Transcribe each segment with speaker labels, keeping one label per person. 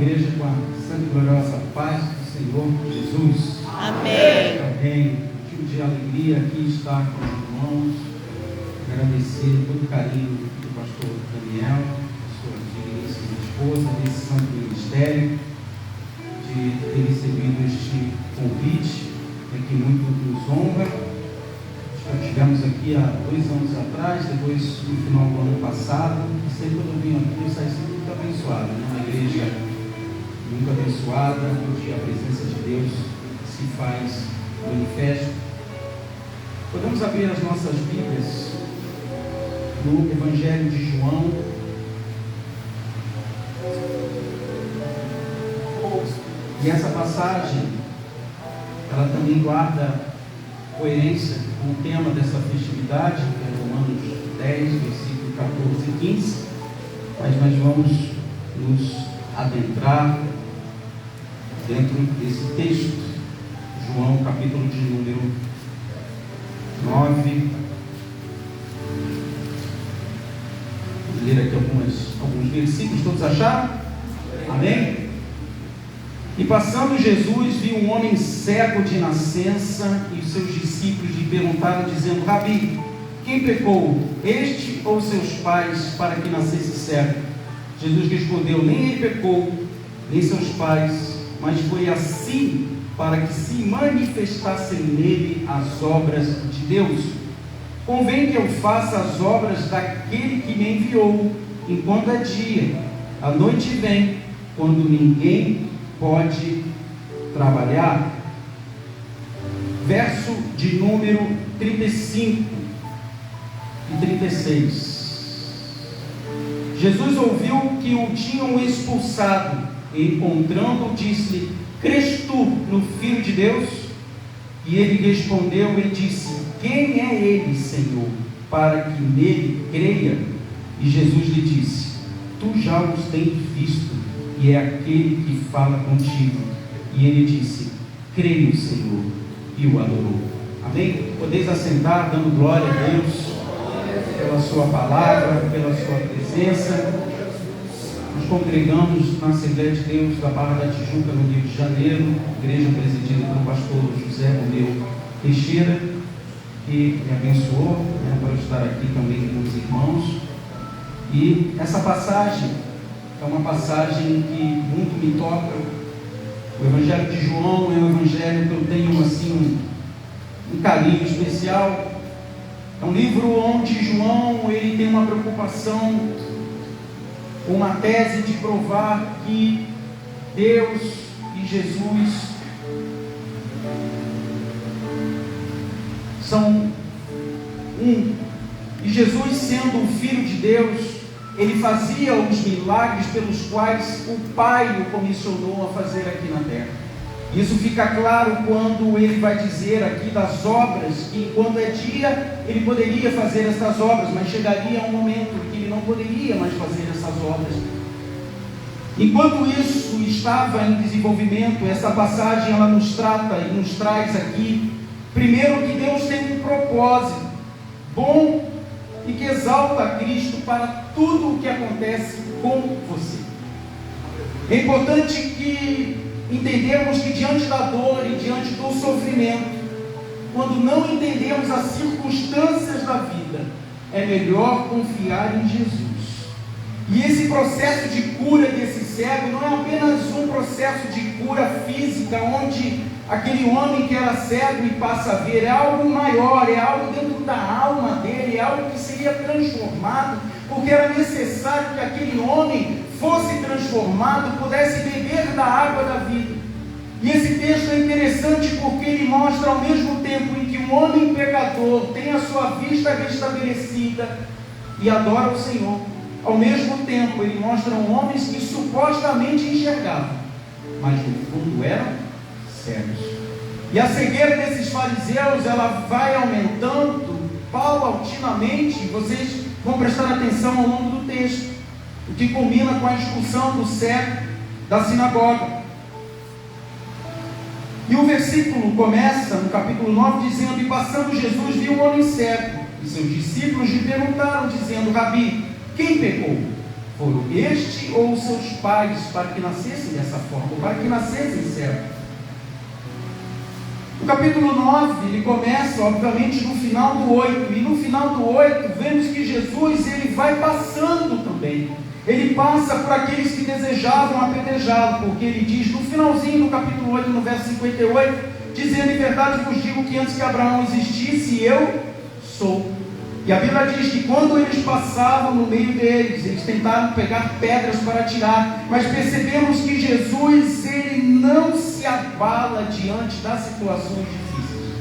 Speaker 1: igreja com a santa e gloriosa paz do Senhor Jesus.
Speaker 2: Amém.
Speaker 1: Amém. Motivo de alegria aqui estar com os irmãos, agradecer todo o carinho do pastor Daniel, sua digníssima esposa, desse santo ministério, de ter recebido este convite, que muito nos honra. Já estivemos aqui há 2 anos atrás, depois no final do ano passado, e sempre quando eu vim aqui, eu saí sempre muito abençoado, né? Uma igreja muito abençoada, onde a presença de Deus se faz manifesto. Podemos abrir as nossas Bíblias no Evangelho de João, e essa passagem ela também guarda coerência com o tema dessa festividade, que é Romanos 10, versículo 14 e 15, mas nós vamos nos adentrar dentro desse texto, João capítulo de número 9. Vou ler aqui alguns versículos, todos acharam? Amém? E passando Jesus, viu um homem cego de nascença, e os seus discípulos lhe perguntaram, dizendo: Rabi, quem pecou, este ou seus pais, para que nascesse cego? Jesus respondeu: nem ele pecou, nem seus pais, mas foi assim para que se manifestassem nele as obras de Deus. Convém que eu faça as obras daquele que me enviou, enquanto é dia. A noite vem, quando ninguém pode trabalhar. Verso de número 35 e 36. Jesus ouviu que o tinham expulsado, e encontrando-o, disse-lhe: crês tu no Filho de Deus? E ele respondeu e disse: quem é ele, Senhor, para que nele creia? E Jesus lhe disse: tu já os tens visto, e é aquele que fala contigo. E ele disse: creio, Senhor, e o adorou. Amém? Podeis assentar, dando glória a Deus pela sua palavra, pela sua presença. Nos congregamos na Assembleia de Deus da Barra da Tijuca, no Rio de Janeiro, igreja presidida pelo pastor José Romeu Teixeira, que me abençoou, para estar aqui também com os irmãos. E essa passagem é uma passagem que muito me toca. O Evangelho de João é um evangelho que eu tenho assim um carinho especial. É um livro onde João ele tem uma preocupação, uma tese de provar que Deus e Jesus são um. E Jesus, sendo o Filho de Deus, ele fazia os milagres pelos quais o Pai o comissionou a fazer aqui na terra. Isso fica claro quando ele vai dizer aqui das obras, que enquanto é dia, ele poderia fazer essas obras, mas chegaria um momento que ele não poderia mais fazer essas obras. Enquanto isso estava em desenvolvimento, essa passagem ela nos trata e nos traz aqui, primeiro, que Deus tem um propósito bom e que exalta a Cristo para tudo o que acontece com você. É importante que entendemos que diante da dor e diante do sofrimento, quando não entendemos as circunstâncias da vida, é melhor confiar em Jesus. E esse processo de cura desse cego não é apenas um processo de cura física, onde aquele homem que era cego e passa a ver, é algo maior, é algo dentro da alma dele, é algo que seria transformado, porque era necessário que aquele homem fosse transformado, pudesse beber da água da vida. E esse texto é interessante porque ele mostra, ao mesmo tempo em que um homem pecador tem a sua vista restabelecida e adora o Senhor, ao mesmo tempo ele mostra homens que supostamente enxergavam, mas no fundo eram cegos. E a cegueira desses fariseus, ela vai aumentando paulatinamente. Vocês vão prestar atenção ao longo do texto, o que culmina com a expulsão do cego da sinagoga. E o versículo começa no capítulo 9 dizendo: e passando Jesus viu um homem cego, e seus discípulos lhe perguntaram, dizendo: Rabi, quem pecou, foram este ou os seus pais para que nascessem dessa forma, ou para que nascessem cegos? O capítulo 9, ele começa, obviamente, no final do 8, e no final do 8, vemos que Jesus, ele vai passando também. Ele passa por aqueles que desejavam apedrejá-lo, porque ele diz no finalzinho do capítulo 8, no verso 58, dizendo: em verdade vos digo que antes que Abraão existisse, eu sou. E a Bíblia diz que quando eles passavam no meio deles, eles tentaram pegar pedras para atirar, mas percebemos que Jesus, ele não se abala diante das situações difíceis.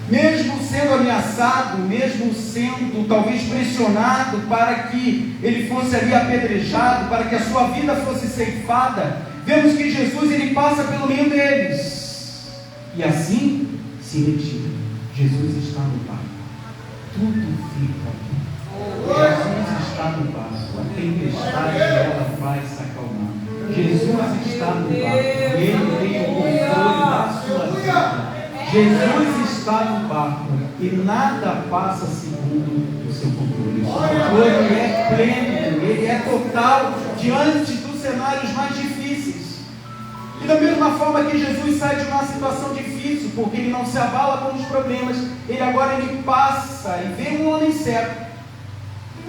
Speaker 1: Mesmo sendo ameaçado, mesmo sendo talvez pressionado para que ele fosse ali apedrejado, para que a sua vida fosse ceifada, vemos que Jesus, ele passa pelo meio deles. E assim se retira. Jesus está no barco. Tudo fica bem. Jesus está no barco. A tempestade, ela vai se acalmar. Jesus está no barco. Ele tem o controle da sua vida. Jesus está no barco e nada passa segundo o seu controle. O seu controle é pleno, ele é total diante dos cenários mais difíceis. E da mesma forma que Jesus sai de uma situação difícil, porque ele não se abala com os problemas, ele agora passa e vê um homem cego.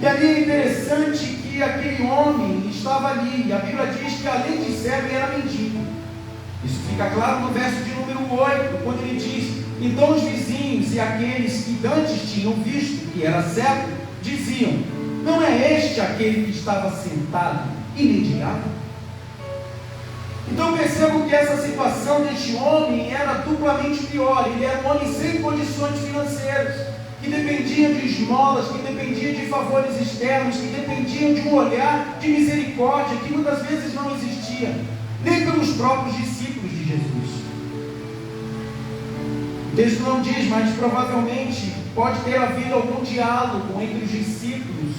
Speaker 1: E ali é interessante que aquele homem estava ali, e a Bíblia diz que além de cego ele era mendigo. Isso fica claro no verso de número 8, quando ele diz: então os vizinhos e aqueles que antes tinham visto que era cego, diziam: não é este aquele que estava sentado e mendigava? Então percebo que essa situação deste homem era duplamente pior. Ele era um homem sem condições financeiras, que dependia de esmolas, que dependia de favores externos, que dependiam de um olhar de misericórdia que muitas vezes não existia, nem pelos próprios discípulos de Jesus. O texto não diz, mas provavelmente pode ter havido algum diálogo entre os discípulos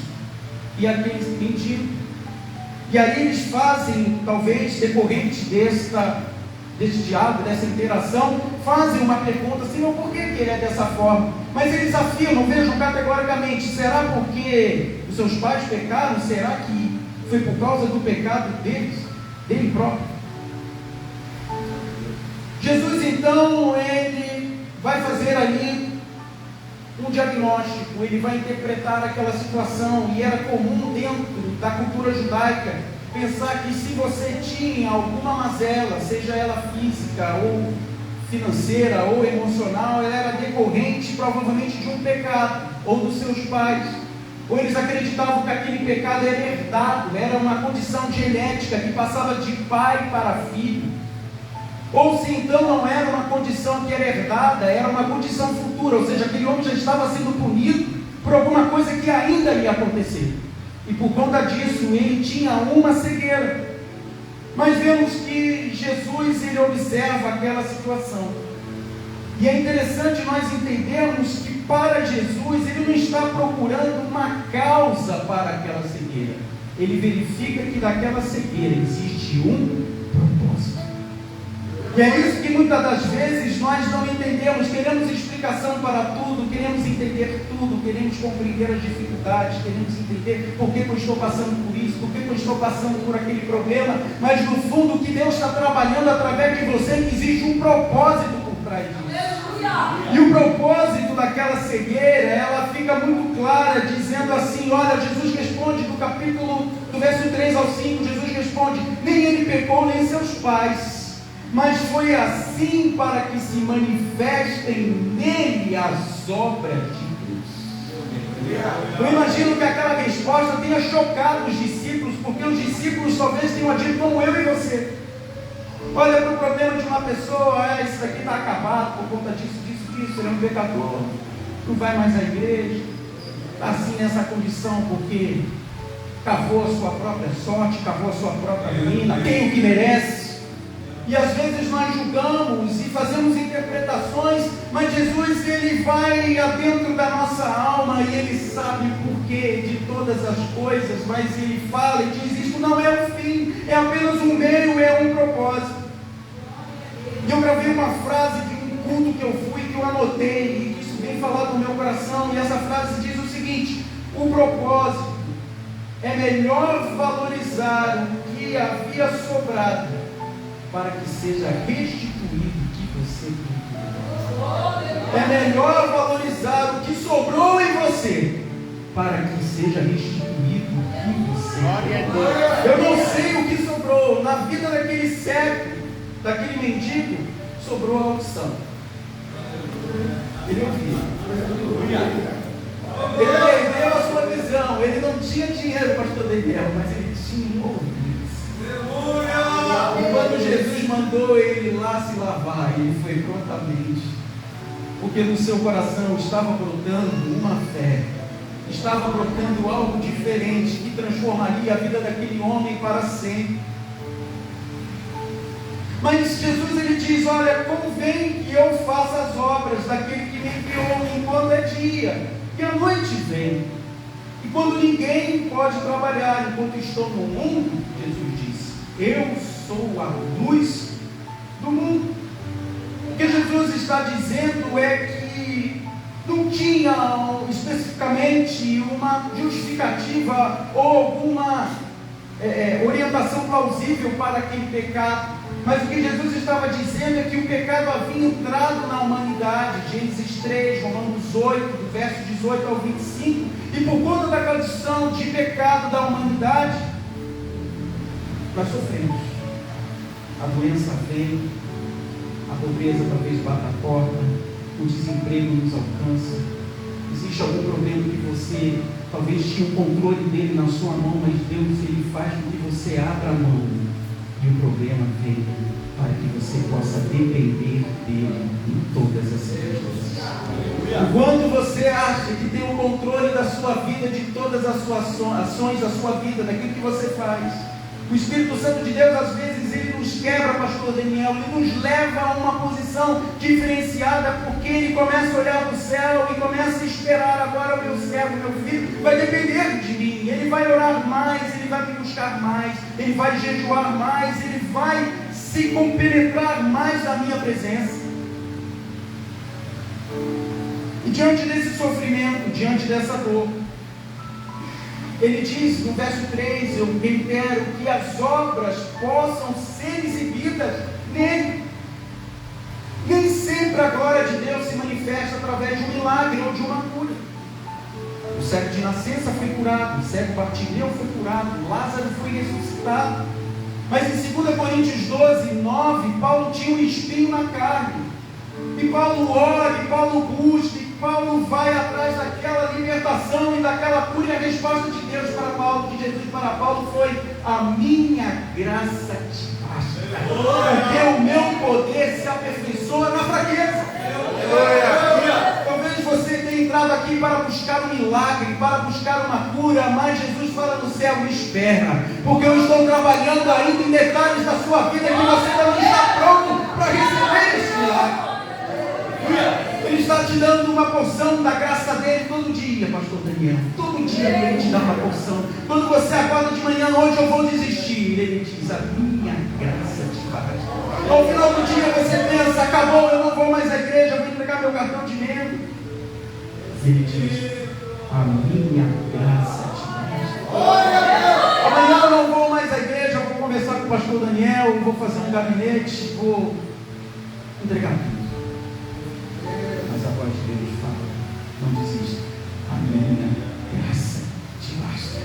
Speaker 1: e aqueles mendigos. E aí eles fazem, talvez decorrente desse diálogo, dessa interação, fazem uma pergunta: Senhor, por que ele é dessa forma? Mas eles afirmam, vejam categoricamente: será porque os seus pais pecaram? Será que foi por causa do pecado dele próprio? Jesus então, ele vai fazer ali um diagnóstico, ele vai interpretar aquela situação. E era comum dentro da cultura judaica pensar que se você tinha alguma mazela, seja ela física ou financeira ou emocional, ela era decorrente provavelmente de um pecado ou dos seus pais, ou eles acreditavam que aquele pecado era herdado, era uma condição genética que passava de pai para filho. Ou se então não era uma condição que era herdada, era uma condição futura, ou seja, aquele homem já estava sendo punido por alguma coisa que ainda ia acontecer, e por conta disso ele tinha uma cegueira. Mas vemos que Jesus, ele observa aquela situação, e é interessante nós entendermos que para Jesus ele não está procurando uma causa para aquela cegueira, ele verifica que daquela cegueira existe um propósito. E é isso que muitas das vezes nós não entendemos. Queremos explicação para tudo, queremos entender tudo, queremos compreender as dificuldades, queremos entender por que eu estou passando por isso, por que eu estou passando por aquele problema, mas no fundo o que Deus está trabalhando através de você é que existe um propósito por trás disso. E o propósito daquela cegueira, ela fica muito clara, dizendo assim: olha, Jesus responde do verso 3 ao 5, Jesus responde: nem ele pecou, nem seus pais, mas foi assim para que se manifestem nele as obras de Deus. Eu imagino que aquela resposta tenha chocado os discípulos, porque os discípulos talvez tenham agido como eu e você. Olha para o problema de uma pessoa: isso daqui está acabado por conta disso, ele é um pecador, não vai mais à igreja, está assim nessa condição porque cavou a sua própria sorte, cavou a sua própria ruína, tem o que merece. E às vezes nós julgamos e fazemos interpretações, mas Jesus, ele vai adentro da nossa alma e ele sabe o porquê de todas as coisas, mas ele fala e diz: isso não é o fim, é apenas um meio, é um propósito. E eu gravei uma frase de um culto que eu fui, que eu anotei, e isso vem falado no meu coração, e essa frase diz o seguinte: o propósito é melhor valorizar o que havia sobrado para que seja restituído o que você perdeu. É melhor valorizar o que sobrou em você para que seja restituído o que você perdeu. Eu não sei o que sobrou. Na vida daquele cego, daquele mendigo, sobrou a opção. Ele ouvia. Ele perdeu a sua visão. Ele não tinha dinheiro, pastor Daniel, mas ele tinha ouvidos. E quando Jesus mandou ele ir lá se lavar, ele foi prontamente. Porque no seu coração estava brotando uma fé. Estava brotando algo diferente que transformaria a vida daquele homem para sempre. Mas Jesus ele diz: olha, convém que eu faça as obras daquele que me enviou enquanto é dia, que a noite vem. E quando ninguém pode trabalhar enquanto estou no mundo, Jesus diz: eu sou a luz do mundo. O que Jesus está dizendo é que não tinha especificamente uma justificativa ou alguma orientação plausível para aquele pecado. Mas o que Jesus estava dizendo é que o pecado havia entrado na humanidade. Gênesis 3, Romanos 8, do verso 18 ao 25. E por conta da condição de pecado da humanidade, nós sofremos. A doença vem, a pobreza talvez bata a porta, o desemprego nos alcança. Existe algum problema que você talvez tinha o controle dele na sua mão, mas Deus ele faz com que você abra a mão. E o problema vem para que você possa depender dele em todas as circunstâncias. Quando você acha que tem o controle da sua vida, de todas as suas ações da sua vida, daquilo que você faz, o Espírito Santo de Deus, às vezes, ele nos quebra, pastor Daniel, ele nos leva a uma posição diferenciada, porque ele começa a olhar para o céu e começa a esperar: agora o meu servo, meu filho, vai depender de mim, ele vai orar mais, ele vai me buscar mais, ele vai jejuar mais, ele vai se compenetrar mais da minha presença. E diante desse sofrimento, diante dessa dor, ele diz no verso 3: eu quero que as obras possam ser exibidas nele. Nem sempre a glória de Deus se manifesta através de um milagre ou de uma cura. O cego de nascença foi curado, o cego Bartimeu foi curado, Lázaro foi ressuscitado. Mas em 2 Coríntios 12, 9, Paulo tinha um espinho na carne. E Paulo ora, e Paulo busca, e Paulo vai atrás daquela libertação e daquela cura. E a resposta de Deus para Paulo, de Jesus para Paulo, foi: a minha graça te basta, porque o meu poder se aperfeiçoa na fraqueza. Talvez você tenha entrado aqui para buscar um milagre, para buscar uma cura, mas Jesus fala no céu: espera, porque eu estou trabalhando ainda em detalhes da sua vida que você ainda não está pronto para receber esse milagre. Ele está te dando uma porção da graça dele todo dia, pastor Daniel. Todo dia ele te dá uma porção. Quando você acorda de manhã: hoje eu vou desistir, ele diz: a minha graça te basta. Ao final do dia você pensa: acabou, eu não vou mais à igreja, eu vou entregar meu cartão de membro. Ele diz: a minha graça te basta. Amanhã eu não vou mais à igreja, eu vou conversar com o pastor Daniel, vou fazer um gabinete, vou entregar tudo. Mas a voz de Deus fala: não desista, a minha graça te basta.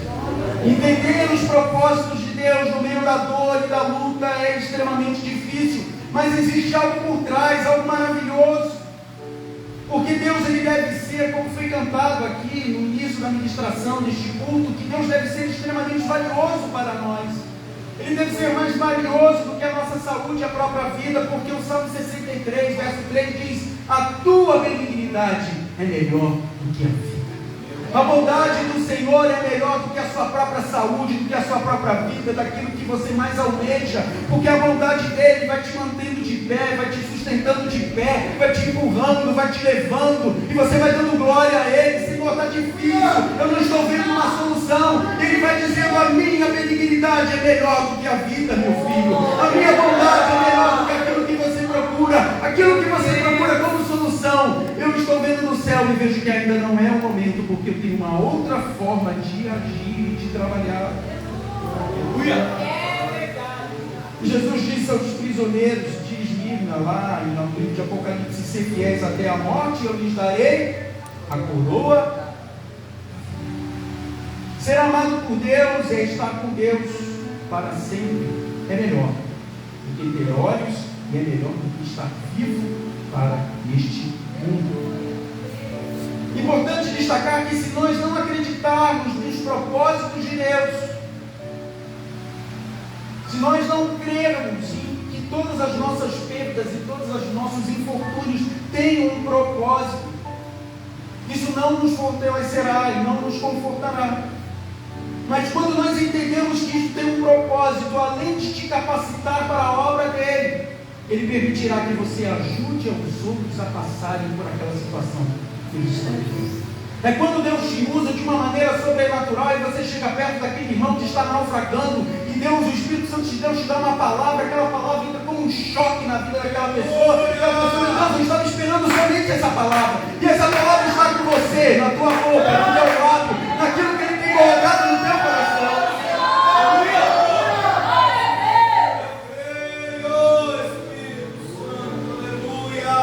Speaker 1: Entender os propósitos de Deus no meio da dor e da luta é extremamente difícil, mas existe algo por trás, algo maravilhoso. Porque Deus ele deve ser, como foi cantado aqui no início da ministração deste culto, que Deus deve ser extremamente valioso para nós. Ele deve ser mais valioso do que a nossa saúde e a própria vida, porque o Salmo 63, verso 3 diz: a tua benignidade é melhor do que a vida. A bondade do Senhor é melhor do que a sua própria saúde, do que a sua própria vida, daquilo que você mais almeja, porque a bondade dele vai te mantendo de pé, vai te sustentando de pé, vai te empurrando, vai te levando, e você vai dando glória a ele. Senhor, está difícil, eu não estou vendo uma solução. Ele vai dizendo: a minha benignidade é melhor do que a vida, meu filho. A minha bondade é melhor do que aquilo que você procura, aquilo que você procura como solução. Eu estou vendo no céu e vejo que ainda não é o momento, porque eu tenho uma outra forma de agir e de trabalhar. Aleluia! Jesus disse aos prisioneiros de Esmirna, lá no livro de Apocalipse: ser fiéis até a morte, eu lhes darei a coroa. Ser amado por Deus é estar com Deus para sempre. É melhor do que ter olhos e é melhor do que estar vivo para este mundo. Importante destacar que se nós não acreditarmos nos propósitos de Deus, se nós não crermos em que todas as nossas perdas e todos os nossos infortúnios têm um propósito, isso não nos fortalecerá e não nos confortará. Mas quando nós entendemos que isso tem um propósito, além de te capacitar para a obra dele, ele permitirá que você ajude os outros a passarem por aquela situação que eles estão vivendo. É quando Deus te usa de uma maneira sobrenatural e você chega perto daquele irmão que está naufragando e Deus, o Espírito Santo de Deus te dá uma palavra, aquela palavra entra como um choque na vida daquela pessoa, Deus estava esperando somente essa palavra, e essa palavra está com você, na tua boca, no teu lado, naquilo que Ele tem colocado no teu coração.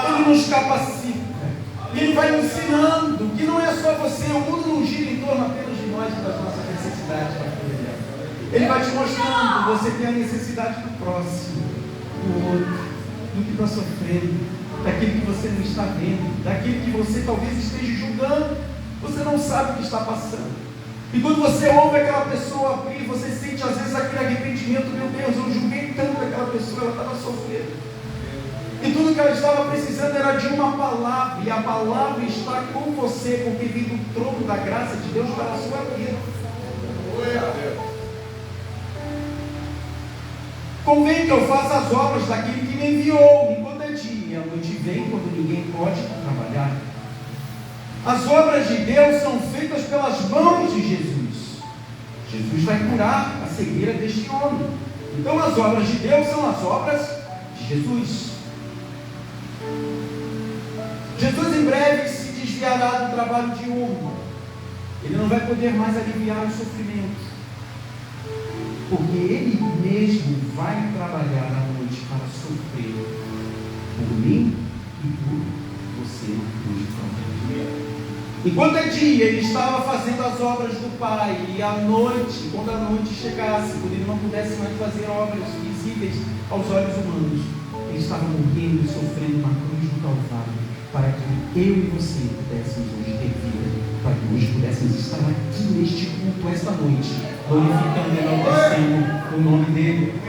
Speaker 1: Ele nos capacita. E Ele vai ensinando que não é só você, o mundo não gira em torno apenas de nós e das nossas necessidades. Ele vai te mostrando, você tem a necessidade do próximo, do outro, do que está sofrendo, daquilo que você não está vendo, daquilo que você talvez esteja julgando, você não sabe o que está passando. E quando você ouve aquela pessoa abrir, você sente às vezes aquele arrependimento: meu Deus, eu julguei tanto aquela pessoa, ela estava sofrendo. E tudo que ela estava precisando era de uma palavra, e a palavra está com você, porque vem do trono da graça de Deus para a sua vida. Convém que eu faça as obras daquele que me enviou, enquanto é dia, e a noite vem quando ninguém pode trabalhar. As obras de Deus são feitas pelas mãos de Jesus. Jesus vai curar a cegueira deste homem. Então as obras de Deus são as obras de Jesus. Jesus em breve se desviará do trabalho diurno. Ele não vai poder mais aliviar o sofrimento, porque Ele mesmo vai trabalhar à noite para sofrer por mim e por você hoje também. Enquanto é dia, Ele estava fazendo as obras do Pai, e à noite, quando a noite chegasse, quando Ele não pudesse mais fazer obras visíveis aos olhos humanos, Ele estava morrendo e sofrendo na cruz do Calvário, para que eu e você pudéssemos hoje ter vida, para que hoje pudéssemos estar aqui neste culto esta noite, glorificando e enaltecendo o nome dele.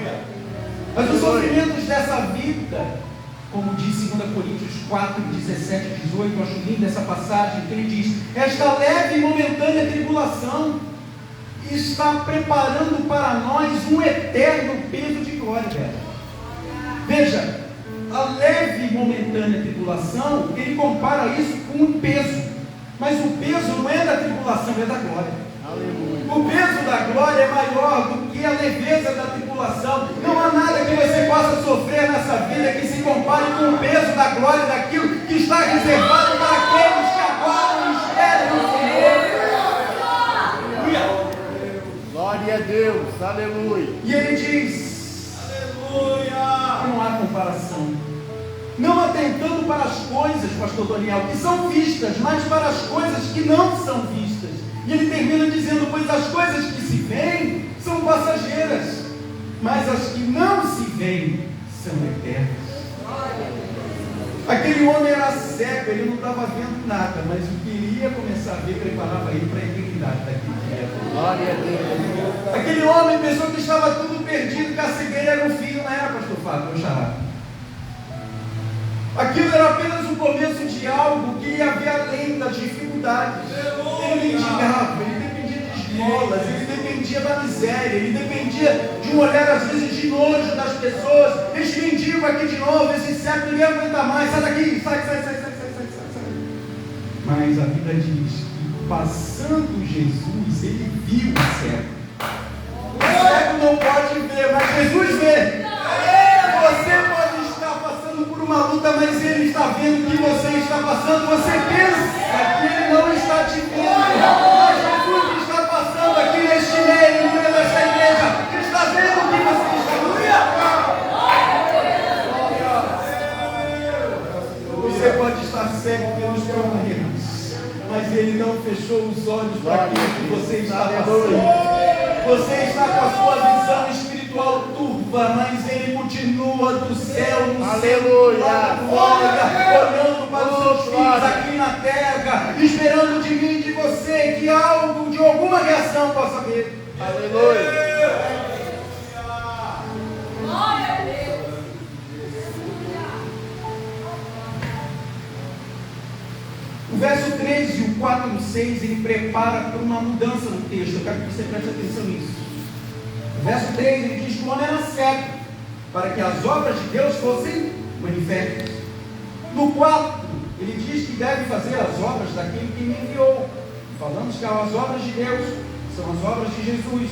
Speaker 1: Mas os sofrimentos dessa vida, como diz 2 Coríntios 4, 17 e 18, eu acho linda essa passagem, que ele diz: esta leve e momentânea tribulação está preparando para nós um eterno peso de glória, velho. Veja, a leve e momentânea tribulação, ele compara isso com um peso, mas o peso não é da tribulação, é da glória. Aleluia. O peso da glória é maior do que a leveza da tribulação. Não há nada que você possa sofrer nessa vida que se compare com o peso da glória, daquilo que está reservado para aqueles que aguardam e esperam no Senhor.
Speaker 2: Glória a Deus, aleluia.
Speaker 1: E ele diz: aleluia. Não há comparação. Não atentando para as coisas, pastor Daniel, que são vistas, mas para as coisas que não são vistas. E ele termina dizendo: pois as coisas que se veem são passageiras, mas as que não se veem são eternas. Aquele homem era cego, ele não estava vendo nada, mas o que ele ia começar a ver preparava ele para a eternidade daquele dia.
Speaker 2: Glória a Deus.
Speaker 1: Aquele homem pensou que estava tudo perdido, que a cegueira era o fim, não era, pastor Fábio, meu xará. Aquilo era apenas o começo de algo que ia haver além das dificuldades. Ele mendigava, ele dependia de esmolas, ele dependia da miséria, ele dependia de um olhar às vezes de nojo das pessoas. Este mendigo aqui de novo, esse cego, ninguém aguenta mais, sai daqui, sai. Mas a Bíblia diz que passando Jesus, ele viu o cego. O cego não pode ver, mas Jesus vê. Você pode estar passando por uma luta, mas Ele está vendo o que você está passando. Você pensa que Ele não está te vendo, mas Jesus Ele não fechou os olhos para aquilo que você está
Speaker 2: Aleluia.
Speaker 1: passando. Você está com a sua visão espiritual turva, mas Ele continua do céu, no
Speaker 2: Aleluia.
Speaker 1: céu, glória, olhando para os seus filhos aqui na terra, esperando de mim e de você que algo, de alguma reação possa vir.
Speaker 2: Aleluia.
Speaker 1: O verso 3 e o 4 e o 6, ele prepara para uma mudança no texto. Eu quero que você preste atenção nisso. O verso 3, ele diz que o homem era cego, para que as obras de Deus fossem manifestas. No 4, ele diz que deve fazer as obras daquele que me enviou. Falamos que as obras de Deus são as obras de Jesus.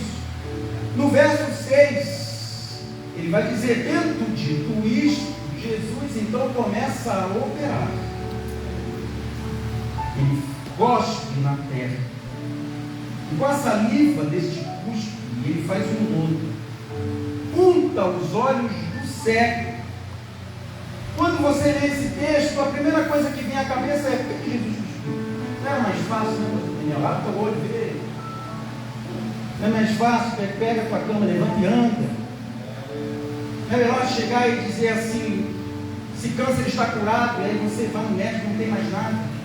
Speaker 1: No verso 6, ele vai dizer, tendo dito isto, Jesus então começa a operar. Ele cospe na terra, e com a saliva deste cuspe, ele faz um lodo, unta os olhos do cego. Quando você lê esse texto, a primeira coisa que vem à cabeça é: por que Jesus cuspiu? Não é mais fácil, né? Lava o olho, vê. Não é mais fácil, pega a tua cama, levanta e anda. Não é melhor chegar e dizer assim: se câncer está curado, e aí você vai no médico, não tem mais nada.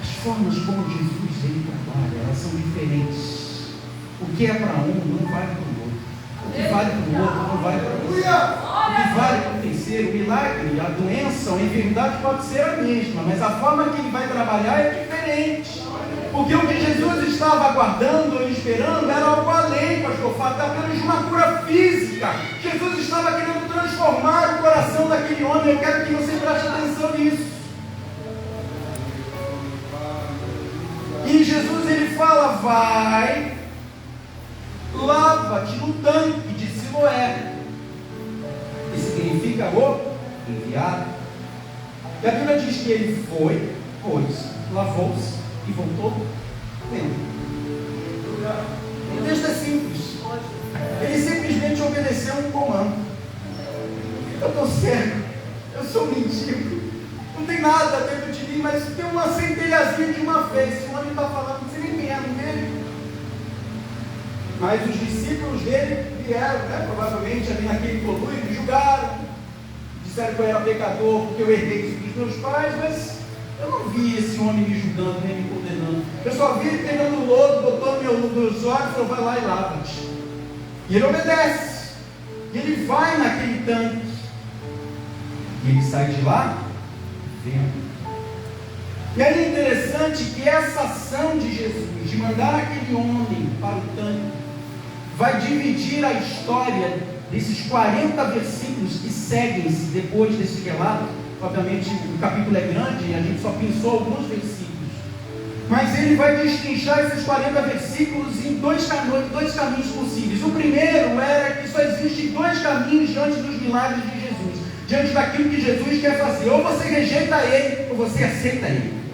Speaker 1: As formas como Jesus ele trabalha, elas são diferentes. O que é para um não vale para o outro. O que vale para o outro não vale para o outro. O que vale para o terceiro, o milagre, a doença, a enfermidade pode ser a mesma, mas a forma que ele vai trabalhar é diferente. Porque o que Jesus estava aguardando ou esperando era algo além, pastor Fábio, apenas de uma cura física. Jesus estava querendo transformar o coração daquele homem. Eu quero que você preste atenção nisso. E Jesus ele fala: vai, lava-te no tanque de Siloé, que significa o enviado. E a Bíblia diz que ele foi, pois, lavou-se e voltou vendo. O texto é simples. Ele simplesmente obedeceu um comando. Eu estou cego, eu sou um mendigo, não tem nada dentro de mim, mas tem uma centelhazinha de uma fé. Esse homem está falando, não sei nem quem é, não dele. Mas os discípulos dele vieram, né, provavelmente ali naquele conluio, me julgaram, disseram que eu era pecador porque eu herdei isso dos meus pais, mas eu não vi esse homem me julgando nem me condenando. Eu só vi ele pegando o lodo, botou meus olhos e falou: vai lá e lava-te. E ele obedece. E ele vai naquele tanque. E ele sai de lá vendo. E aí é interessante que essa ação de Jesus, de mandar aquele homem para o tanque, vai dividir a história desses 40 versículos que seguem-se depois desse relato. Obviamente o capítulo é grande e a gente só pensou alguns versículos, mas ele vai destrinchar esses 40 versículos em dois caminhos possíveis. O primeiro era que só existem dois caminhos diante dos milagres de Jesus, diante daquilo que Jesus quer fazer: ou você rejeita ele, ou você aceita ele.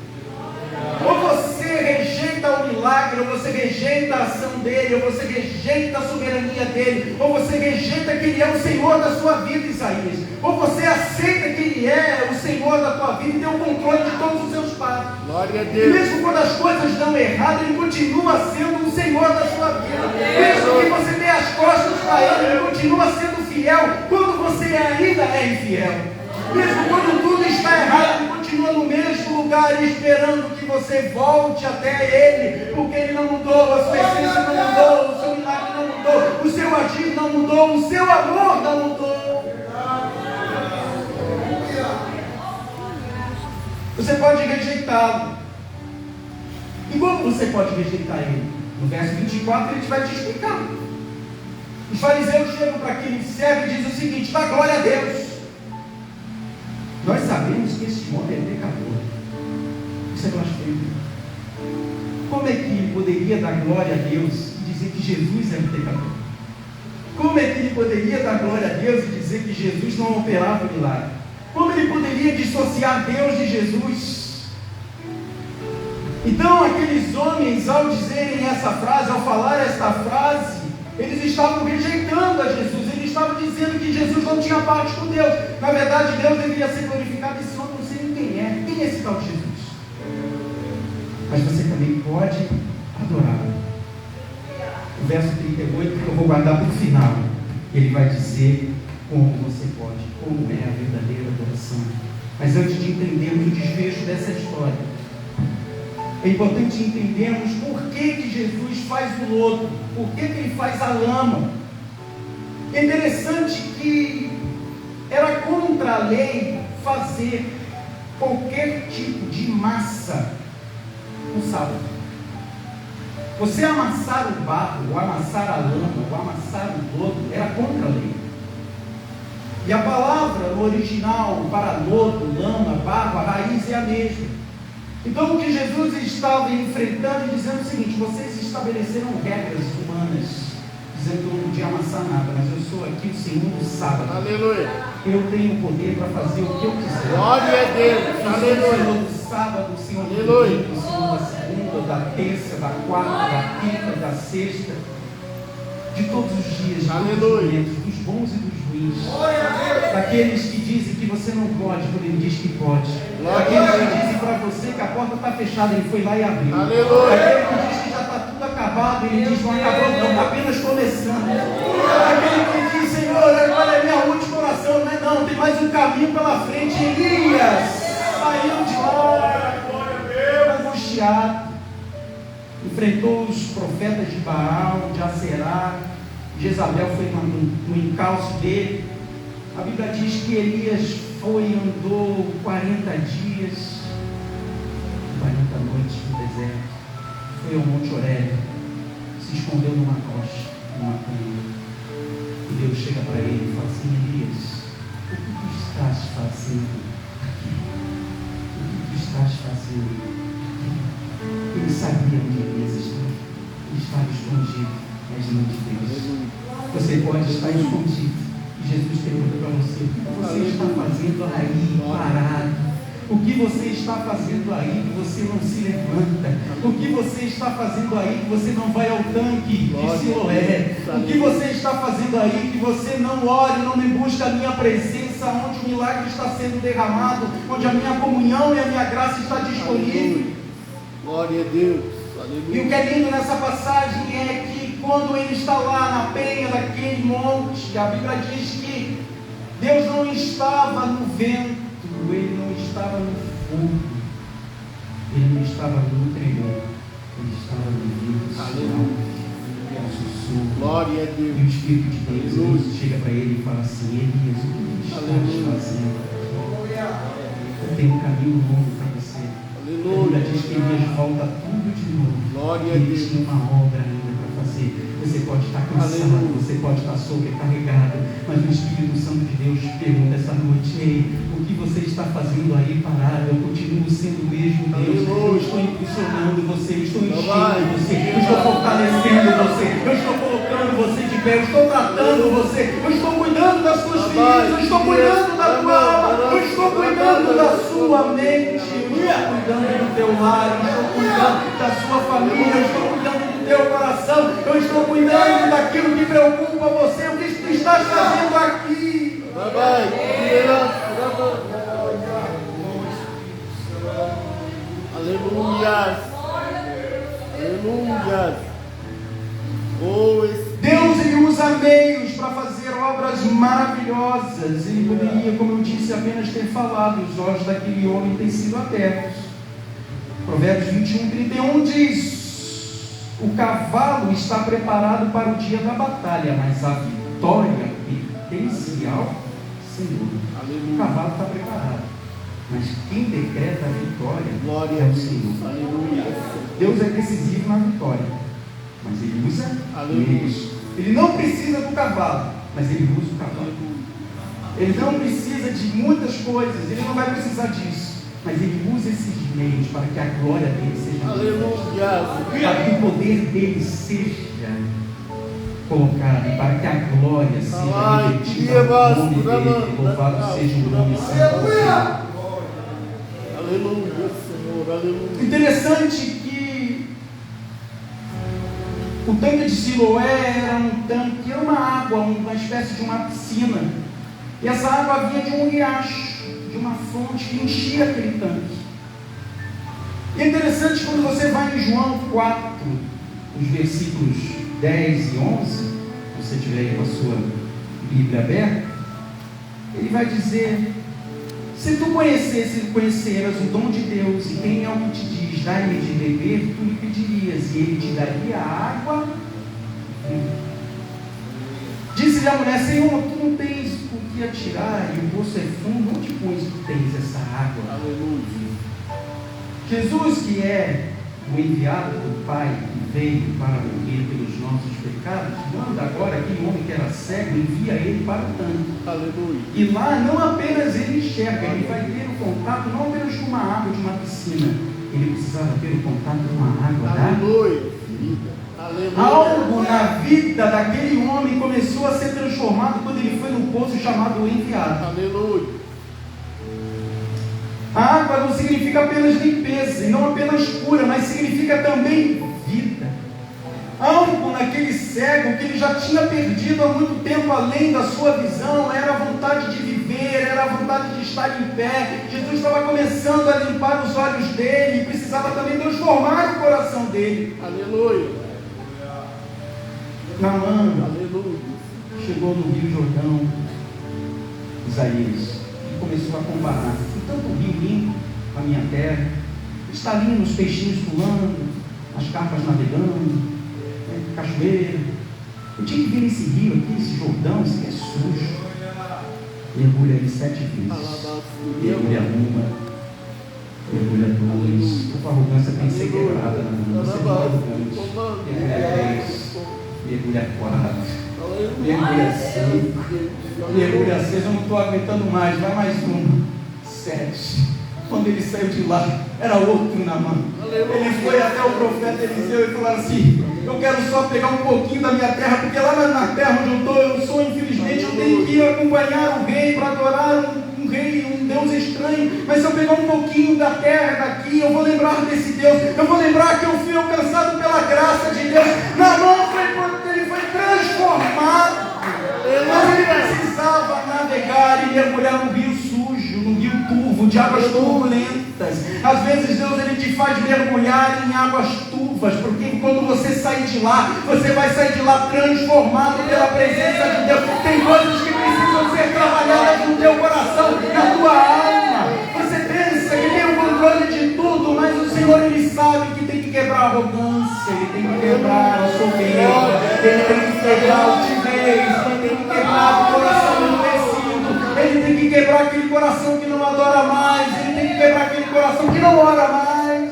Speaker 1: Ou você rejeita o milagre, ou você rejeita a ação dele, ou você rejeita a soberania dele, ou você rejeita que ele é o Senhor da sua vida, Isaías. Ou você aceita que ele é o Senhor da tua vida e tem o controle de todos os seus passos.
Speaker 2: Glória a
Speaker 1: E
Speaker 2: Deus.
Speaker 1: mesmo quando as coisas dão errado, ele continua sendo o Senhor da sua vida. Mesmo que você dê as costas para ele continua sendo fiel quando você ainda é infiel. Mesmo quando tudo está errado, ele continua no mesmo lugar, esperando que você volte até ele, porque ele não mudou, a sua essência não mudou, o seu milagre não mudou, o seu agir não mudou, o seu amor não mudou. Você pode rejeitá-lo. E como você pode rejeitar ele? No verso 24 ele vai te explicar. Os fariseus chegam para aquele servo e dizem o seguinte: dá glória a Deus. Nós sabemos que esse homem é pecador. Isso é blasfêmia. Como é que ele poderia dar glória a Deus e dizer que Jesus é um pecador? Como é que ele poderia dar glória a Deus e dizer que Jesus não operava o milagre? Como ele poderia dissociar Deus de Jesus? Então aqueles homens, ao dizerem essa frase, ao falar esta frase, eles estavam rejeitando a Jesus. Eles estavam dizendo que Jesus não tinha parte com Deus. Na verdade, Deus deveria ser glorificado. Esse homem não sei nem quem é. Quem é esse tal de Jesus? mas você também pode adorá-lo. O verso 38, que eu vou guardar para o final, ele vai dizer como você pode, como é a verdadeira adoração. Mas antes de entendermos o desfecho dessa história, é importante entendermos por que Jesus faz o lodo, por que ele faz a lama. É interessante que era contra a lei fazer qualquer tipo de massa no sábado. Você amassar o barro, ou amassar a lama, ou amassar o lodo, era contra a lei. E a palavra no original para lodo, lama, barro, a raiz é a mesma. Então o que Jesus estava enfrentando e dizendo o seguinte: vocês estabeleceram regras humanas, dizendo que eu não podia amassar nada, mas eu sou aqui o Senhor do sábado.
Speaker 2: Aleluia.
Speaker 1: Eu tenho poder para fazer o que eu quiser.
Speaker 2: Glória a Deus.
Speaker 1: Eu sou o
Speaker 2: Aleluia.
Speaker 1: Senhor do sábado, o Senhor do
Speaker 2: Aleluia.
Speaker 1: domingo, o Senhor da segunda, da terça, da quarta, da quinta, da sexta, de todos os dias, de todos os
Speaker 2: Aleluia.
Speaker 1: momentos, dos bons e dos ruins. Daqueles que dizem que você não pode, quando ele diz que pode. Daqueles que dizem para você que a porta está fechada, ele foi lá e abriu.
Speaker 2: Aleluia.
Speaker 1: Daquele que diz que já está tudo acabado, ele diz: não acabou, não, está apenas começando. Daquele que diz: Senhor, agora é minha última oração, não é não, tem mais um caminho pela frente. Elias saiu de lá, angustiado, enfrentou os profetas de Baal, de Aserá. Jezabel foi no encalço dele. A Bíblia diz que Elias andou 40 dias, 40 noites no deserto, foi ao Monte Horebe, se escondeu numa rocha, numa cama. E Deus chega para ele e fala assim: Elias, o que tu estás fazendo aqui? O que tu estás fazendo aqui? Ele sabia onde Elias estava. Ele estava escondido, mas não de Deus. Você pode estar escondido. Jesus pergunta para você: o que você está fazendo aí parado? O que você está fazendo aí que você não se levanta? O que você está fazendo aí que você não vai ao tanque de Siloé? O que você está fazendo aí que você não ora e não me busca a minha presença, onde o milagre está sendo derramado, onde a minha comunhão e a minha graça está disponível?
Speaker 2: Glória a Deus.
Speaker 1: E o que é lindo nessa passagem é que quando ele está lá na penha daquele monte, a Bíblia diz que Deus não estava no vento, ele não estava no fogo, ele não estava no tremor, ele estava no vivo, no sussurro.
Speaker 2: Glória a Deus.
Speaker 1: E o Espírito de Deus chega para ele e fala assim: Elias, o que tu estás fazendo? Eu tenho um caminho longo para você. A Bíblia diz que Elias volta tudo de novo.
Speaker 2: Glória a
Speaker 1: Ele
Speaker 2: Deus.
Speaker 1: tinha uma obra ainda para fazer. Você pode estar cansado, você pode estar sobrecarregado, mas o Espírito Santo de Deus pergunta essa noite: ei, o que você está fazendo aí parado? Eu continuo sendo o mesmo Deus. Eu estou impulsionando você, eu estou enchendo você, eu estou fortalecendo você, eu estou colocando você de pé, eu estou tratando você, eu estou cuidando das suas feridas, eu estou cuidando da tua alma, eu estou cuidando da sua mente, eu estou cuidando do teu lar, eu estou cuidando da sua família, eu estou cuidando do teu coração, eu estou cuidando daquilo que preocupa você. O que tu estás fazendo aqui?
Speaker 2: Aleluia. Aleluia.
Speaker 1: Deus, ele usa meios para fazer obras maravilhosas. Ele poderia, como eu disse, apenas ter falado: os olhos daquele homem têm sido abertos. Provérbios 21:31 diz: o cavalo está preparado para o dia da batalha, mas a vitória pertence ao Senhor.
Speaker 2: Aleluia.
Speaker 1: O cavalo está preparado, mas quem decreta a vitória
Speaker 2: Glória
Speaker 1: é
Speaker 2: a
Speaker 1: o
Speaker 2: Deus.
Speaker 1: Senhor.
Speaker 2: Aleluia.
Speaker 1: Deus é decisivo na vitória, mas ele usa meios. Ele não precisa do cavalo, mas ele usa o cavalo. Ele não precisa de muitas coisas, ele não vai precisar disso, mas ele usa esses meios para que a glória dele seja
Speaker 2: Aleluia.
Speaker 1: para que o poder dele seja colocado, e para que a glória seja refletida ao nome dele. Louvado seja o nome santo do Senhor.
Speaker 2: Aleluia, Senhor. Aleluia.
Speaker 1: Interessante que o tanque de Siloé era um tanque, era uma água, uma espécie de uma piscina, e essa água vinha de um riacho, de uma fonte que enchia aquele tanque. E é interessante quando você vai em João 4, os versículos 10 e 11, se você tiver aí com a sua Bíblia aberta, ele vai dizer: se tu conheceras o dom de Deus e quem é o que te diz, dai-me de beber, tu lhe pedirias e ele te daria a água. Disse-lhe a mulher: Senhor, tu não tens o que atirar e o poço é fundo, onde pois tu tens essa água?
Speaker 2: Aleluia.
Speaker 1: Jesus, que é o enviado do Pai, que veio para morrer pelos nossos pecados, manda agora aquele homem que era cego, envia ele para o tanque.
Speaker 2: Aleluia.
Speaker 1: E lá não apenas ele enxerga, ele vai ter o contato não apenas com uma água de uma piscina, ele precisava ter o contato com uma água da
Speaker 2: Aleluia. Aleluia.
Speaker 1: Algo na vida daquele homem começou a ser transformado quando ele foi no poço chamado enviado.
Speaker 2: Aleluia.
Speaker 1: A água não significa apenas limpeza, e não apenas cura, mas significa também vida. Algo naquele cego que ele já tinha perdido há muito tempo, além da sua visão, era a vontade de viver, era a vontade de estar em pé. Jesus estava começando a limpar os olhos dele, e precisava também transformar o coração dele.
Speaker 2: Aleluia.
Speaker 1: Naamã
Speaker 2: Aleluia.
Speaker 1: chegou no Rio Jordão, Isaías, e começou a comparar: tanto o rio limpo, a minha terra, está lindo, os peixinhos pulando, as carpas navegando, cachoeira. Eu tinha que vir nesse rio aqui, esse Jordão, esse que é sujo. Mergulha aí 7 vezes. Mergulha uma, mergulha 2. A tua arrogância tem que ser quebrada na mão. Você não é arrogante. Mergulha 3, mergulha 4, mergulha 5, mergulha 6. Eu não estou aguentando mais, vai mais uma. 7. Quando ele saiu de lá, era outro na mão. Ele foi até o profeta Eliseu e falou assim: eu quero só pegar um pouquinho da minha terra, porque lá na terra onde eu sou, infelizmente, eu tenho que ir acompanhar o rei para adorar um rei, um Deus estranho. Mas se eu pegar um pouquinho da terra daqui, eu vou lembrar desse Deus, eu vou lembrar que eu fui alcançado pela graça de Deus. Na mão foi porque ele foi transformado. Mas ele precisava navegar e mergulhar no rio sujo, no rio turvo, de águas turbulentas. Às vezes Deus ele te faz mergulhar em águas turvas, porque quando você sair de lá, você vai sair de lá transformado pela presença de Deus. Tem coisas que precisam ser trabalhadas no teu coração, na tua alma. Você pensa que tem o controle de tudo, mas o Senhor ele sabe que tem que quebrar a arrogância, ele tem que quebrar a soberba, ele tem que quebrar a altivez, ele tem que quebrar o coração endurecido, ele tem que quebrar aquele coração que não adora mais, ele tem que quebrar aquele coração que não ora mais.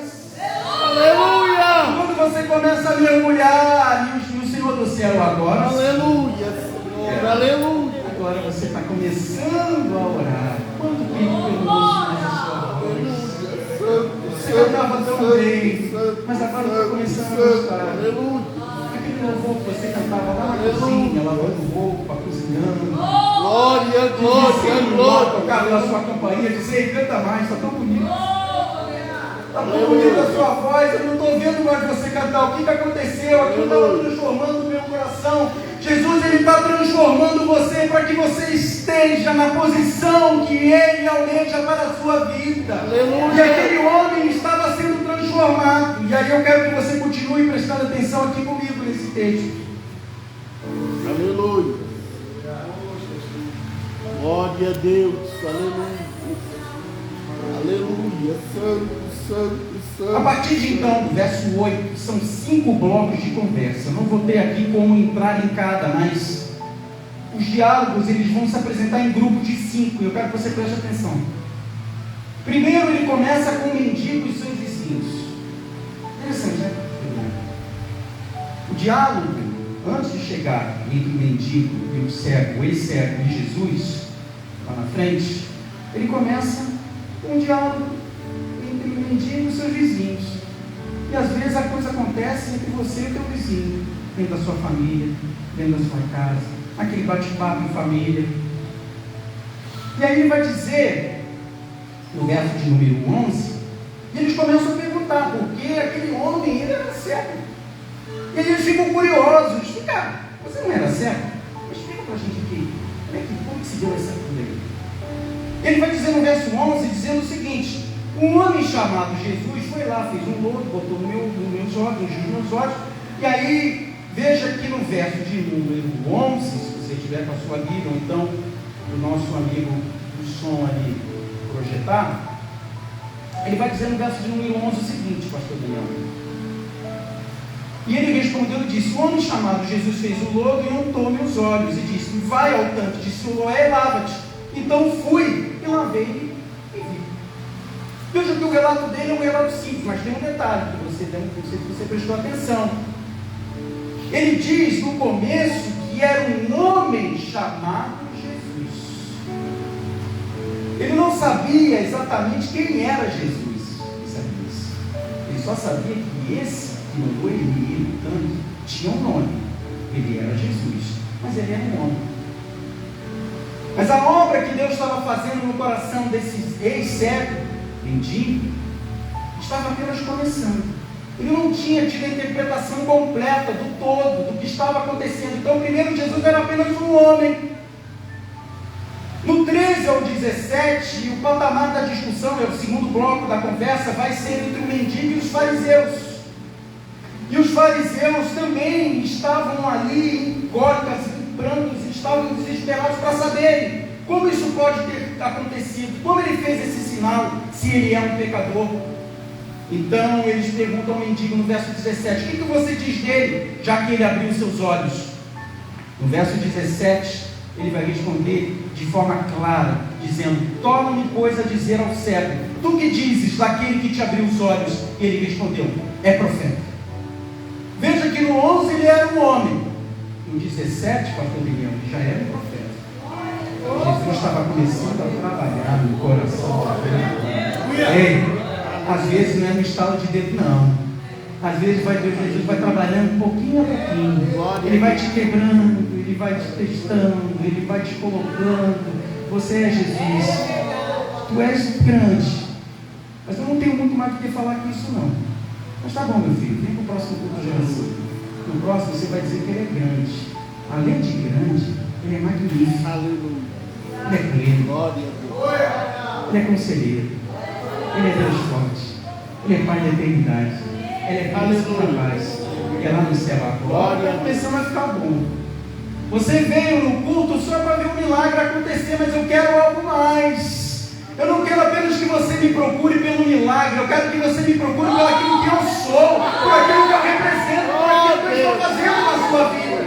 Speaker 2: Aleluia.
Speaker 1: Quando você começa a mergulhar, e o Senhor do céu agora,
Speaker 2: Aleluia, Senhor. Aleluia.
Speaker 1: agora você está começando a orar. Quanto tempo eu não ouço mais a sua voz? Você cantava tão bem, mas agora eu estou começando a gostar. Aquele louvor que você cantava lá na cozinha, lavando roupa, cozinhando.
Speaker 2: Glória, glória, glória.
Speaker 1: Tocava na sua campainha, dizer: canta mais, está tão bonito. Está tão bonita a sua voz, eu não estou vendo mais você cantar. O que aconteceu? Aquilo estava transformando o meu coração. Jesus ele está transformando você para que você esteja na posição que Ele almeja para a sua vida.
Speaker 2: Aleluia.
Speaker 1: E aquele homem estava sendo transformado. E aí eu quero que você continue prestando atenção aqui comigo nesse texto.
Speaker 2: Aleluia. Glória a Deus. Aleluia. Aleluia. Santo, santo, santo.
Speaker 1: A partir de então, do verso 8, são 5 blocos de conversa. Não vou ter aqui como entrar em cada, mas os diálogos eles vão se apresentar em grupo de 5. Eu quero que você preste atenção. Primeiro ele começa com o mendigo e seus vizinhos. Interessante, né? O diálogo, antes de chegar entre o mendigo e o cego, o ex-cego e Jesus, lá na frente, ele começa com um diálogo entre o mendigo e os seus vizinhos. E às vezes a coisa acontece entre você e o teu vizinho, dentro da sua família, dentro da sua casa, aquele bate-papo em família. E aí ele vai dizer, no verso de número 11, e eles começam a perguntar por que aquele homem ele era cego. E aí eles ficam curiosos. Fica, você não era cego? Explica pra gente aqui, como que se deu essa cura aí? Ele vai dizer no verso 11, dizendo o seguinte: Um homem chamado Jesus foi lá, fez um lodo, botou nos meus olhos, e aí, veja aqui no verso de número 11, se você tiver com a sua Bíblia, ou então o nosso amigo do som ali projetar, ele vai dizer no verso de número 11 o seguinte, pastor Daniel. E ele respondeu e disse: o homem chamado Jesus fez o lodo e untou meus olhos, e disse: vai ao tanque de Siloé e lava-te. Então fui e lavei e vi. Veja que o relato dele é um relato simples, mas tem um detalhe que você, não sei se você prestou atenção. Ele diz no começo que era um homem chamado Jesus. Ele não sabia exatamente quem era Jesus. Ele só sabia que esse que mandou ele ir no tanque tinha um nome. Ele era Jesus, mas ele era um homem. Mas a obra que Deus estava fazendo no coração desse ex-cego, mendigo, estava apenas começando. Ele não tinha tido a interpretação completa do todo, do que estava acontecendo. Então, primeiro, Jesus era apenas um homem. No 13 ao 17, o patamar da discussão, é o segundo bloco da conversa, vai ser entre o mendigo e os fariseus. E os fariseus também estavam ali em cólicas, em prantos, estavam desesperados para saberem como isso pode ter acontecido, como ele fez esse sinal, se ele é um pecador. Então eles perguntam ao mendigo no verso 17: o que você diz dele, já que ele abriu seus olhos? No verso 17 ele vai responder de forma clara, dizendo: torna-me, pois, a dizer ao cego, tu que dizes daquele que te abriu os olhos? E ele respondeu: é profeta. Veja que no 11 ele era um homem, no 17, pastor Daniel, ele já era um profeta. Jesus estava começando a trabalhar no coração da vida. Ei, às vezes não é no estalo de dedo, não. Às vezes Jesus vai trabalhando pouquinho a pouquinho. Ele vai te quebrando, ele vai te testando, ele vai te colocando. Você é Jesus. Tu és grande. Mas eu não tenho muito mais do que falar que isso, não. Mas tá bom, meu filho, vem para o próximo culto de geração. No próximo você vai dizer que ele é grande. Além de grande, ele é magnífico. Aleluia. Ele é pleno. Ele é conselheiro. Ele é Deus forte. Ele é Pai da eternidade. Ele é príncipe da paz. E é lá no céu agora está começando a ficar bom. Você veio no culto só para ver um milagre acontecer, mas eu quero algo mais. Eu não quero apenas que você me procure pelo milagre, eu quero que você me procure pelo aquilo que eu sou, por aquilo que eu represento, por aquilo que eu estou fazendo na sua vida.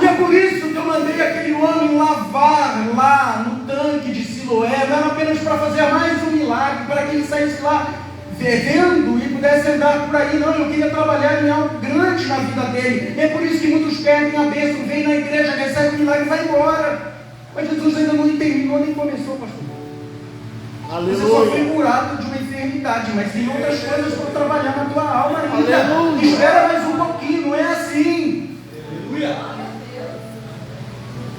Speaker 1: E é por isso que eu mandei aquele homem lavar lá no tanque de Siloé. Não era apenas para fazer mais um milagre, para que ele saísse lá vendo e pudesse andar por aí. Não, eu queria trabalhar em algo grande na vida dele. É por isso que muitos perdem a bênção, vêm na igreja, recebem o milagre e vai embora. Mas Jesus ainda não terminou nem começou, pastor. Aleluia. Você só foi curado de uma enfermidade, mas tem outras coisas para trabalhar na tua alma ainda. Aleluia. Espera mais um pouquinho, não é assim. Aleluia.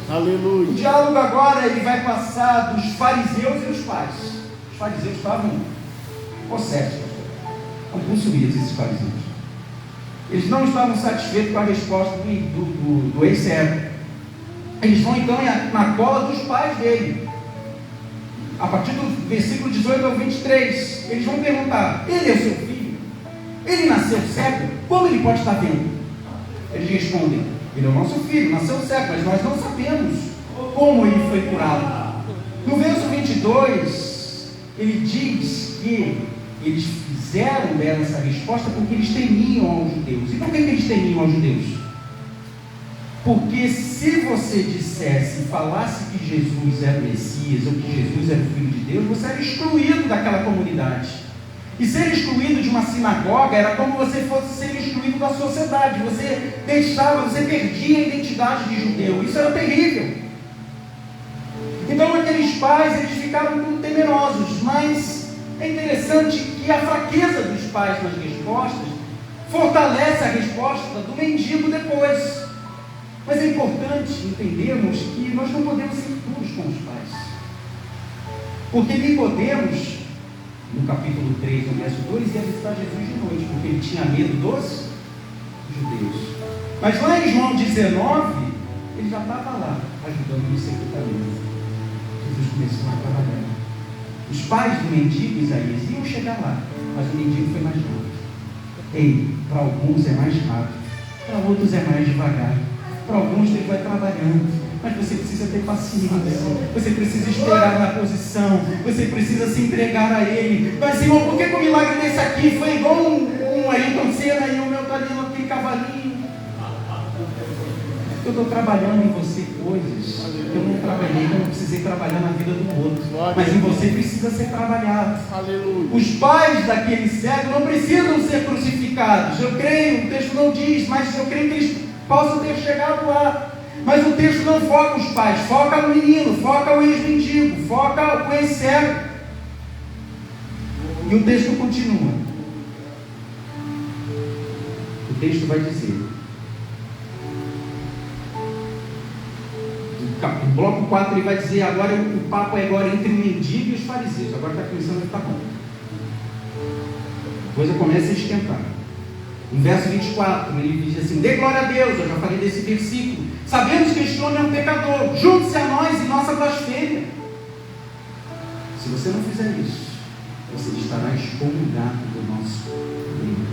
Speaker 2: Aleluia.
Speaker 1: O diálogo agora ele vai passar dos fariseus e dos pais. Os fariseus estavam possessos, possuídos, esses fariseus. Eles não estavam satisfeitos com a resposta do ex-servo. Eles vão então na cola dos pais dele. A partir do versículo 18 ao 23, eles vão perguntar: ele é o seu filho? Ele nasceu cego? Como ele pode estar vendo? Eles respondem: ele é o nosso filho, nasceu cego, mas nós não sabemos como ele foi curado. No verso 22, ele diz que eles fizeram dela essa resposta porque eles temiam aos judeus. E por que eles temiam aos judeus? Porque se você dissesse, falasse que Jesus era o Messias, ou que Jesus era o Filho de Deus, você era excluído daquela comunidade. E ser excluído de uma sinagoga era como você fosse ser excluído da sociedade. Você perdia a identidade de judeu. Isso era terrível. Então aqueles pais, eles ficaram muito temerosos. Mas é interessante que a fraqueza dos pais nas respostas fortalece a resposta do mendigo depois. Mas é importante entendermos que nós não podemos ser duros com os pais. Porque Nicodemos, no capítulo 3, no verso 2, ia visitar Jesus de noite, porque ele tinha medo dos judeus. Mas lá em João 19, ele já estava lá, ajudando no sepultamento. Jesus começou a trabalhar. Os pais do mendigo Isaías iam chegar lá, mas o mendigo foi mais rápido. Ei, para alguns é mais rápido, para outros é mais devagar, para alguns ele vai trabalhando, mas você precisa ter paciência, você precisa esperar na posição, você precisa se entregar a Ele. Mas Senhor, por que o milagre desse aqui foi igual um Ayrton Senna e o meu tá ali naquele cavalinho? Eu estou trabalhando em você coisas que eu não trabalhei, que eu não precisei trabalhar na vida do outro, mas em você precisa ser trabalhado.
Speaker 2: Aleluia.
Speaker 1: Os pais daquele cego não precisam ser crucificados. Eu creio, o texto não diz, mas eu creio que eles possam ter chegado lá. Mas o texto não foca os pais, foca o menino, foca o ex-mendigo, foca o ex-cego. E o texto continua. O texto vai dizer, no bloco 4 ele vai dizer, agora o papo é agora entre o mendigo e os fariseus. Agora está começando a ficar bom. A coisa começa a esquentar. No verso 24, ele diz assim, dê glória a Deus, eu já falei desse versículo. Sabemos que este homem é um pecador, junte-se a nós em nossa blasfêmia. Se você não fizer isso, você estará excomungado do nosso reino.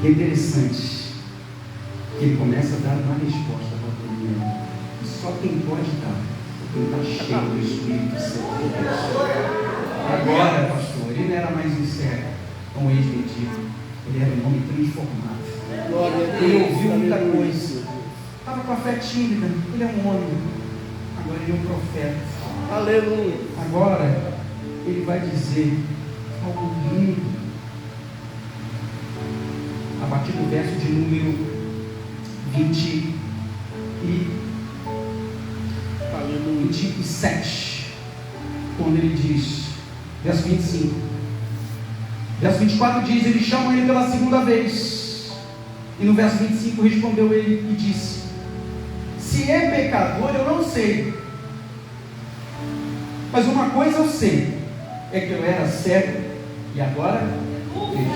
Speaker 1: É interessante que ele começa a dar uma resposta para a mulher. E só quem pode dar é quem está cheio do Espírito Santo de Deus. Agora, pastor, ele não era mais um cego, um ex-mendigo. Ele era um homem transformado. Ele ouviu muita coisa. Estava com a fé tímida. Ele é um homem. Agora ele é um profeta.
Speaker 2: Aleluia.
Speaker 1: Agora ele vai dizer algo lindo. A partir do verso de número 27. Quando ele diz, verso 25. Verso 24 diz, eles chamam ele pela segunda vez. E no verso 25 respondeu ele e disse, se é pecador eu não sei, mas uma coisa eu sei, é que eu era cego e agora vejo.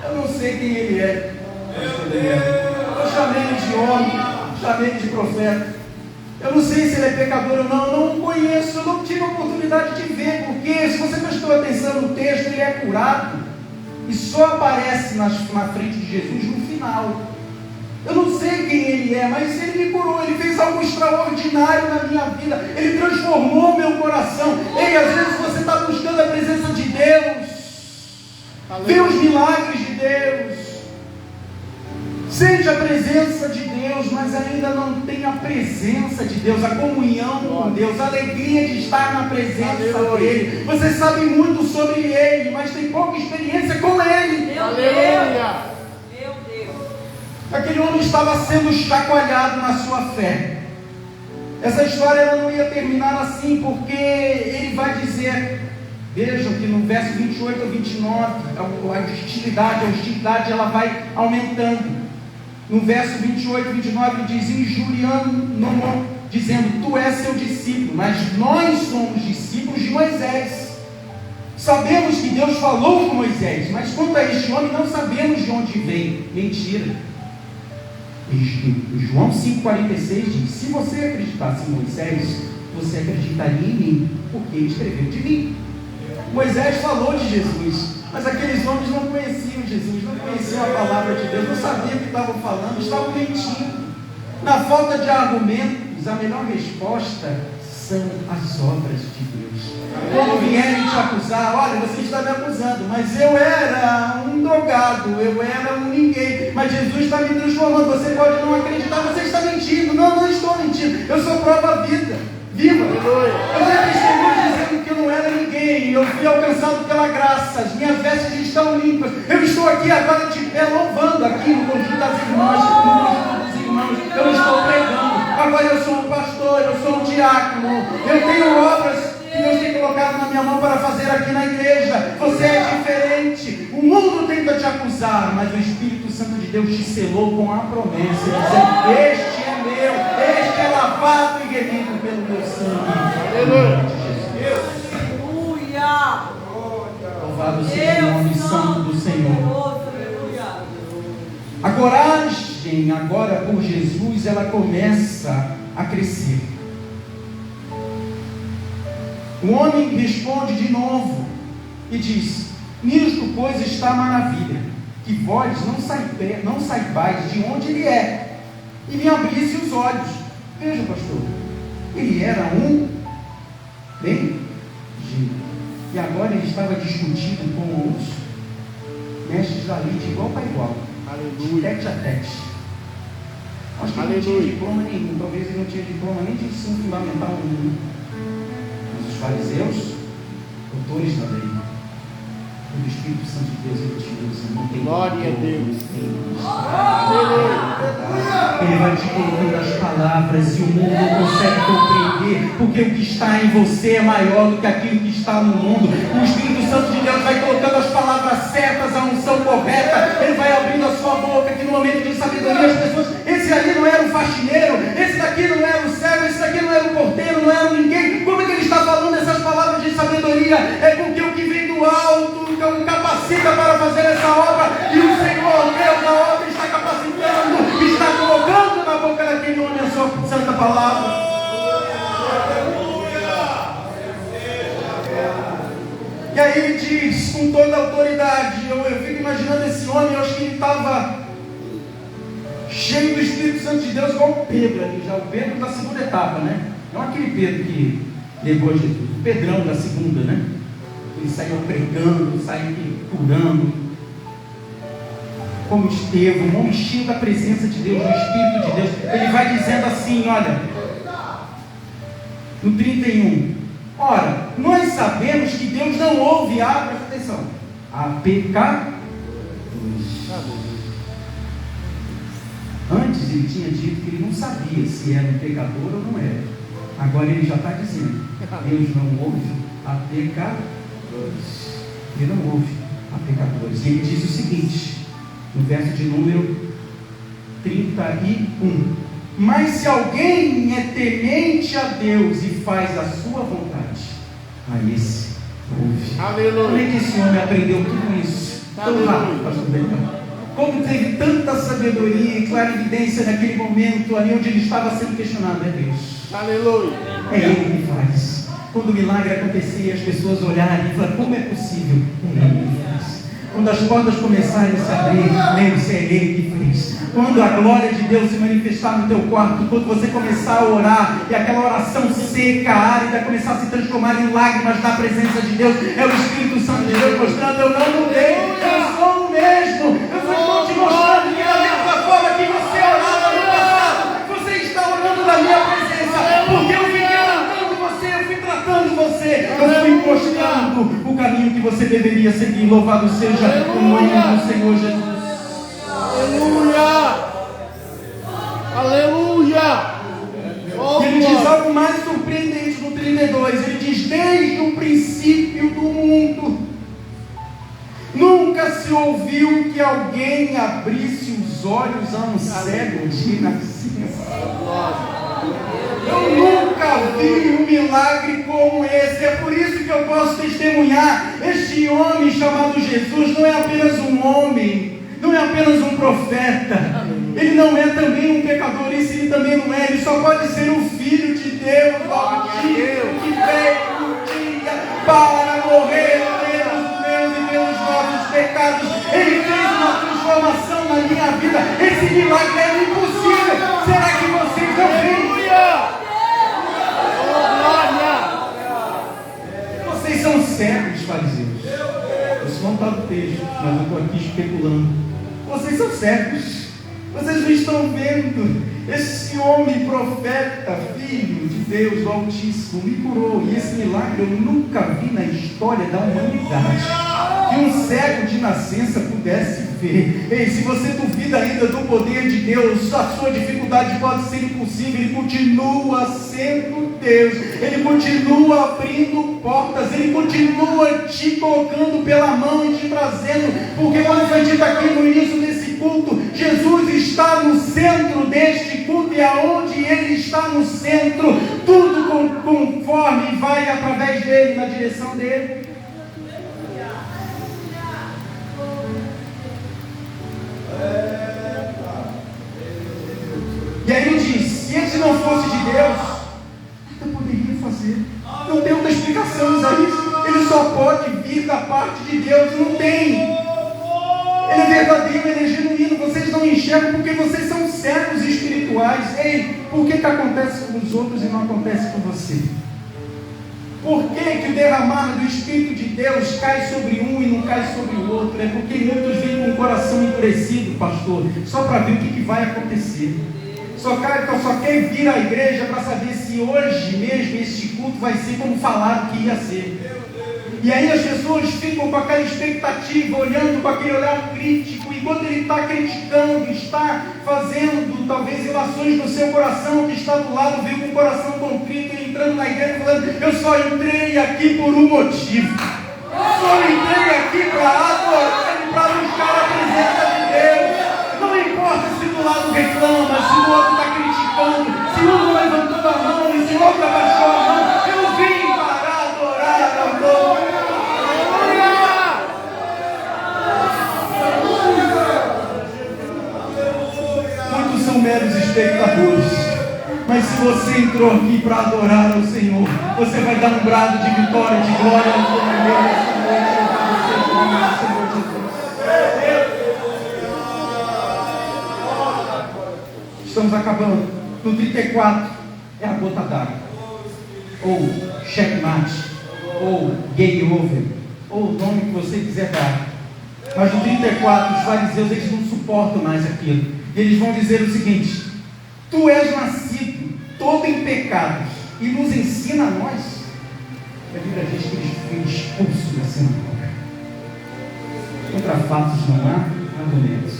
Speaker 1: Eu não sei quem ele é, eu chamei ele de homem, chamei ele de profeta. Eu não sei se ele é pecador ou não, eu não o conheço, eu não tive a oportunidade de ver, porque se você prestou atenção no texto, ele é curado e só aparece na frente de Jesus no final. Eu não sei quem ele é, mas ele me curou, ele fez algo extraordinário na minha vida, ele transformou meu coração. Ei, às vezes você está buscando a presença de Deus, vê os milagres de Deus, sente a presença de Deus, mas ainda não tem a presença de Deus, a comunhão com Deus, a alegria de estar na presença dEle. Você sabe muito sobre Ele, mas tem pouca experiência com Ele.
Speaker 2: Aleluia.
Speaker 1: Aquele homem estava sendo chacoalhado na sua fé. Essa história ela não ia terminar assim, porque ele vai dizer, vejam que no verso 28 a 29, a hostilidade ela vai aumentando. No verso 28 e 29 diz, injuriando, dizendo, tu és seu discípulo, mas nós somos discípulos de Moisés. Sabemos que Deus falou com Moisés, mas quanto a este homem não sabemos de onde vem. Mentira. João 5,46 diz, se você acreditasse em Moisés, você acreditaria em mim, porque ele escreveu de mim. Moisés falou de Jesus, mas aqueles homens não conheciam Jesus, não conheciam a palavra de Deus, não sabiam o que estavam falando, estavam mentindo. Na falta de argumentos, a melhor resposta são as obras de Deus. Quando vierem te acusar, olha, você está me acusando, mas eu era um drogado, eu era um ninguém, mas Jesus está me transformando. Você pode não acreditar, você está mentindo. Não estou mentindo, eu sou prova viva. Eu já testemunho dizendo que eu não era ninguém, eu fui alcançado pela graça, as minhas vestes estão limpas. Eu estou aqui agora de pé louvando aqui no conjunto das irmãs, no conjunto dos irmãos. Eu não estou pregando. Agora eu sou um pastor, eu sou um diácono, eu tenho obras que Deus tem colocado na minha mão para fazer aqui na igreja. Você é diferente. O mundo tenta te acusar, mas o Espírito Santo de Deus te selou com a promessa, dizendo, este é meu, este é lavado e remido pelo meu sangue. Aleluia. Louvado seja o nome santo do Senhor. A coragem agora por Jesus, ela começa a crescer. O homem responde de novo e diz: nisto, pois, está a maravilha, que vós não saibais de onde ele é, e me abrisse os olhos. Veja, pastor, ele era um bendigo, e agora ele estava discutindo com os mestres da lei de igual para igual, de tete a tete. Acho que ele não tinha diploma nenhum, talvez ele não tinha diploma nem de ensino fundamental nenhum. Mas os fariseus, doutores da lei, o Espírito Santo de Deus, ele te usa, não tem
Speaker 2: glória a Deus.
Speaker 1: Ele vai te colocando as palavras e o mundo não consegue compreender, porque o que está em você é maior do que aquilo que está no mundo. O Espírito Santo de Deus vai colocando as palavras certas, a unção correta, ele vai abrindo a sua boca, que no momento de sabedoria as pessoas, esse ali não era o faxineiro, esse daqui não era o servo, esse daqui não era o porteiro, não era ninguém. Como é que ele está falando essas palavras de sabedoria? É porque o que vem do alto o capacita para fazer essa obra, e o Senhor Deus da obra está capacitando, está colocando na boca daquele homem a sua santa palavra. E aí ele diz com toda a autoridade, eu fico imaginando esse homem, eu acho que ele estava cheio do Espírito Santo de Deus, igual o Pedro ali, já o Pedro da segunda etapa, né? Não aquele Pedro que levou Jesus, o Pedrão da segunda, né? Ele saiu pregando, saiu curando, como Estevão, um homem cheio da presença de Deus, do Espírito de Deus. Ele vai dizendo assim, olha, no 31, ora, nós sabemos que Deus não ouve presta atenção, a pecadores. Antes ele tinha dito que ele não sabia se era um pecador ou não era. Agora ele já está dizendo, Deus não ouve a pecadores. Ele não ouve a pecadores. E ele diz o seguinte, no verso de número 31, mas se alguém é temente a Deus e faz a sua vontade, a esse ouve.
Speaker 2: Aleluia.
Speaker 1: Como é que esse homem aprendeu tudo isso? Tão rápido, pastor Daniel. Como teve tanta sabedoria e clarividência naquele momento, ali onde ele estava sendo questionado, é Deus.
Speaker 2: Aleluia.
Speaker 1: É Ele que faz. Quando o milagre acontecia, as pessoas olharem e falaram, como é possível? É Ele que faz. Quando as portas começarem a se abrir, lembre-se, é Ele que fez. Quando a glória de Deus se manifestar no teu quarto, quando você começar a orar, e aquela oração seca, árida, começar a se transformar em lágrimas na presença de Deus, é o Espírito Santo de Deus mostrando, eu não mudei, eu sou o mesmo, eu só estou te mostrando que da mesma forma que você orava no passado, você está orando na minha presença, porque eu fiquei tratando você, eu fui tratando você, eu fui mostrando o caminho que você deveria seguir. Louvado seja o nome do Senhor Jesus.
Speaker 2: Aleluia! Aleluia!
Speaker 1: E ele diz algo mais surpreendente no 32. Ele diz, desde o princípio do mundo, nunca se ouviu que alguém abrisse os olhos a um cego de nascença. Eu nunca vi um milagre como esse. É por isso que eu posso testemunhar. Este homem chamado Jesus não é apenas um homem, não é apenas um profeta, ele não é também um pecador, isso ele também não é, ele só pode ser o Filho de Deus Altíssimo, que veio um dia para morrer pelos meus e pelos nossos pecados. Ele fez uma transformação na minha vida. Esse milagre é impossível. Será que vocês não veem? Vocês são cegos, fariseus. Isso não está no texto, mas eu estou aqui especulando. Vocês são cegos, vocês não estão vendo. Esse homem profeta, filho de Deus do Altíssimo, me curou. E esse milagre eu nunca vi na história da humanidade, que um cego de nascença pudesse ver. Ei, se você duvida ainda do poder de Deus, a sua dificuldade pode ser impossível. Ele continua sendo Deus, Ele continua abrindo portas, Ele continua te colocando pela mão e te trazendo, porque como foi dito aqui no início desse culto, Jesus está no centro deste culto, e aonde Ele está no centro, tudo conforme vai através dele, na direção dele. E aí ele diz, se esse não fosse de Deus, nada poderia fazer. Não tem outra explicação. Deus. Não tem. Ele é verdadeiro, ele é genuíno. Vocês não enxergam porque vocês são cegos espirituais. Ei, por que acontece com os outros e não acontece com você? Por que o derramar do Espírito de Deus cai sobre um e não cai sobre o outro? É porque muitos vêm com o coração endurecido, pastor, só para ver o que vai acontecer. Só quer vir à igreja para saber se hoje mesmo este culto vai ser como falaram que ia ser. E aí as pessoas ficam com aquela expectativa, olhando com aquele olhar crítico, enquanto ele está criticando, está fazendo talvez ilações no seu coração, que está do lado, veio com o coração contrito, entrando na igreja falando: eu só entrei aqui por um motivo. Só entrei aqui para adorar e para buscar a presença de Deus. Não importa se do lado reclama, se o outro está criticando, se um levantou a mão e se o outro abaixou a mão. Eu vim para adorar ao Senhor. Muitos são meros espectadores, mas se você entrou aqui para adorar ao Senhor, você vai dar um brado de vitória, de glória ao Senhor nessa noite. Estamos acabando. No 34 é a gota d'água, ou checkmate, ou game over, ou o nome que você quiser dar. Mas no 34 os fariseus, eles não suportam mais aquilo. Eles vão dizer o seguinte: tu és nascido todo em pecados e nos ensina a nós. A Bíblia diz que eles foram expulsos da sinagoga. Contra fatos não há argumentos.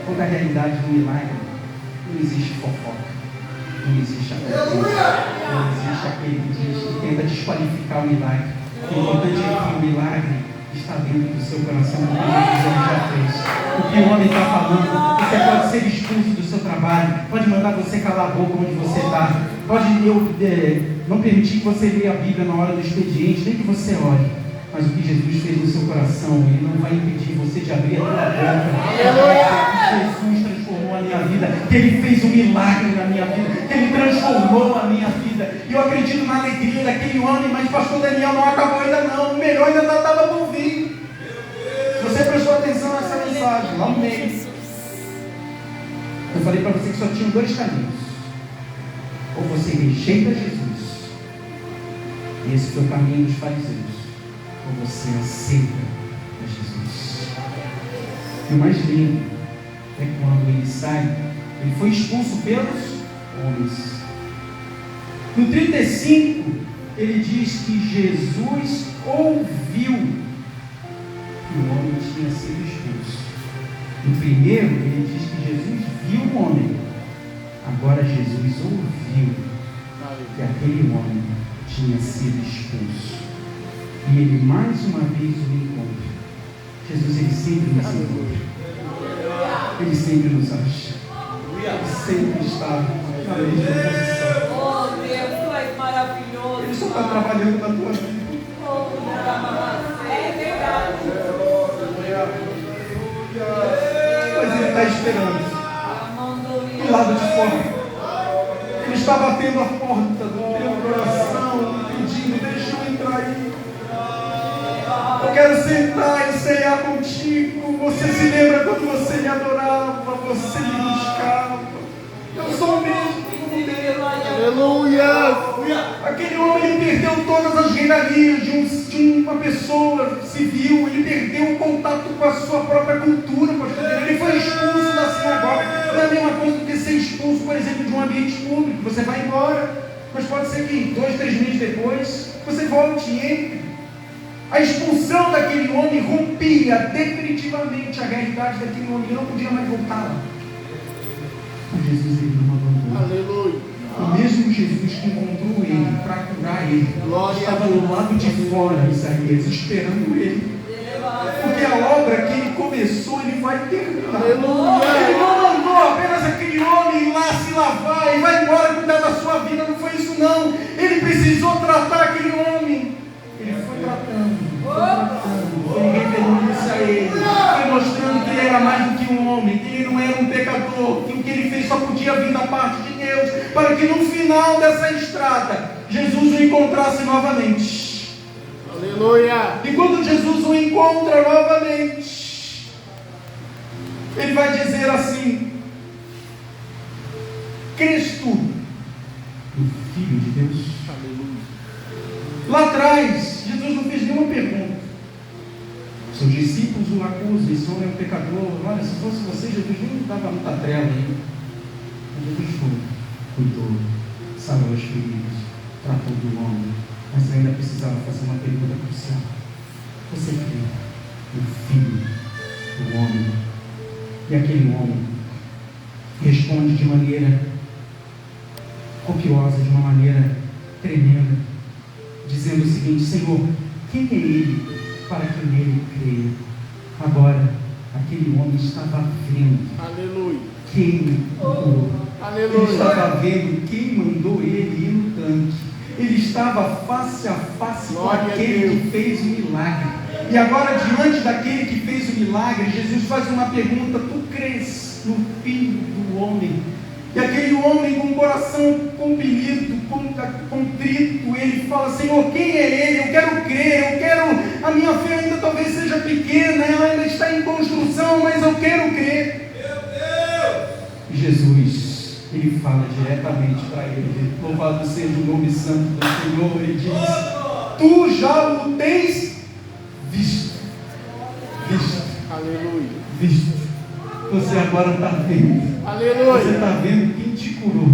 Speaker 1: Contra a realidade do milagre não existe fofoca, não existe apoio, não existe aquele que tenta desqualificar o milagre. O importante é que o milagre está dentro do seu coração, porque Deus já fez. O que o homem está falando, você pode ser expulso do seu trabalho, pode mandar você calar a boca onde você está, pode não permitir que você leia a Bíblia na hora do expediente, nem que você ore. Mas o que Jesus fez no seu coração, Ele não vai impedir você de abrir a tua boca. Jesus transformou a minha vida, que Ele fez um milagre na minha vida, que Ele transformou a minha vida. E eu acredito na alegria daquele homem, mas pastor Daniel, não acabou ainda não, o melhor ainda estava por vir. Se você prestou atenção nessa mensagem, lá no meio, eu falei para você que só tinham dois caminhos: ou você rejeita Jesus, e esse foi o caminho dos fariseus, ou você aceita a Jesus. E o mais lindo é quando ele sai, ele foi expulso pelos homens. No 35, ele diz que Jesus ouviu que o homem tinha sido expulso. No primeiro, ele diz que Jesus viu o homem. Agora Jesus ouviu que aquele homem tinha sido expulso. E ele mais uma vez o encontra. Jesus, ele sempre nos encontra. Ele sempre nos acha. Ele sempre está na mesma posição.
Speaker 3: Oh Deus, tu és maravilhoso.
Speaker 1: Ele só está trabalhando na tua vida.
Speaker 3: É verdade.
Speaker 1: Mas ele está esperando do lado de fora. Ele está batendo a porta do teu coração, pedindo: deixa eu entrar aí. Eu quero sentar e ceiar contigo. Você se lembra quando você me adorava, você me buscava. Eu sou o mesmo como Deus.
Speaker 2: Aleluia!
Speaker 1: Aquele homem, ele perdeu todas as regalias de uma pessoa civil. Ele perdeu o contato com a sua própria cultura, pastor. Ele foi expulso da sinagoga. Não é a mesma coisa do que ser expulso, por exemplo, de um ambiente público. Você vai embora, mas pode ser que 2, 3 meses depois você volte e entre. A expulsão daquele homem rompia definitivamente a realidade daquele homem. Ele não podia mais voltar lá. Mas Jesus, ele não abandonou.
Speaker 2: Aleluia!
Speaker 1: O mesmo Jesus que encontrou ele para curar ele, estava do lado de fora, Isaías, esperando ele. Porque a obra que ele começou, ele vai terminar.
Speaker 2: Aleluia!
Speaker 1: Ele não mandou apenas aquele homem ir lá se lavar e vai embora cuidar da sua vida. Não foi isso não. Ele precisou tratar aquele homem. Ele foi tratando, foi revelando isso a ele, foi mostrando que ele era mais do que um homem, que ele não era um pecador, que o que ele fez só podia vir da parte de Deus, para que no final dessa estrada, Jesus o encontrasse novamente.
Speaker 2: Aleluia.
Speaker 1: E quando Jesus o encontra novamente, ele vai dizer assim: crês tu no Filho de Deus?
Speaker 2: Aleluia.
Speaker 1: Lá atrás, Jesus não fez nenhuma pergunta. Seus discípulos o acusam, esse homem é um pecador. Olha, se fosse você, Jesus nem dava muita trela aí. Mas Jesus foi, cuidou, sarou as feridas, tratou do homem, mas ainda precisava fazer uma pergunta crucial: você crê no Filho do homem? E aquele homem responde de maneira copiosa, de uma maneira tremenda, dizendo o seguinte: Senhor, quem é ele para que nele creia? Agora, aquele homem estava vendo
Speaker 2: Aleluia.
Speaker 1: quem o curou.
Speaker 2: Aleluia.
Speaker 1: Ele estava vendo quem mandou ele ir no tanque. Ele estava face a face
Speaker 2: Glória
Speaker 1: com
Speaker 2: a
Speaker 1: aquele
Speaker 2: Deus.
Speaker 1: que fez o milagre. E agora, diante daquele que fez o milagre, Jesus faz uma pergunta: tu crês no Filho do Homem? E aquele homem com o coração compelido, contrito, ele fala: Senhor, quem é ele? Eu quero crer, a minha fé ainda talvez seja pequena, ela ainda está em construção, mas eu quero crer. E Jesus, ele fala diretamente para ele: louvado seja o nome santo do Senhor. Ele diz: tu já o tens visto.
Speaker 2: Aleluia.
Speaker 1: Visto. Você agora está vendo.
Speaker 2: Aleluia.
Speaker 1: Você está vendo quem te curou.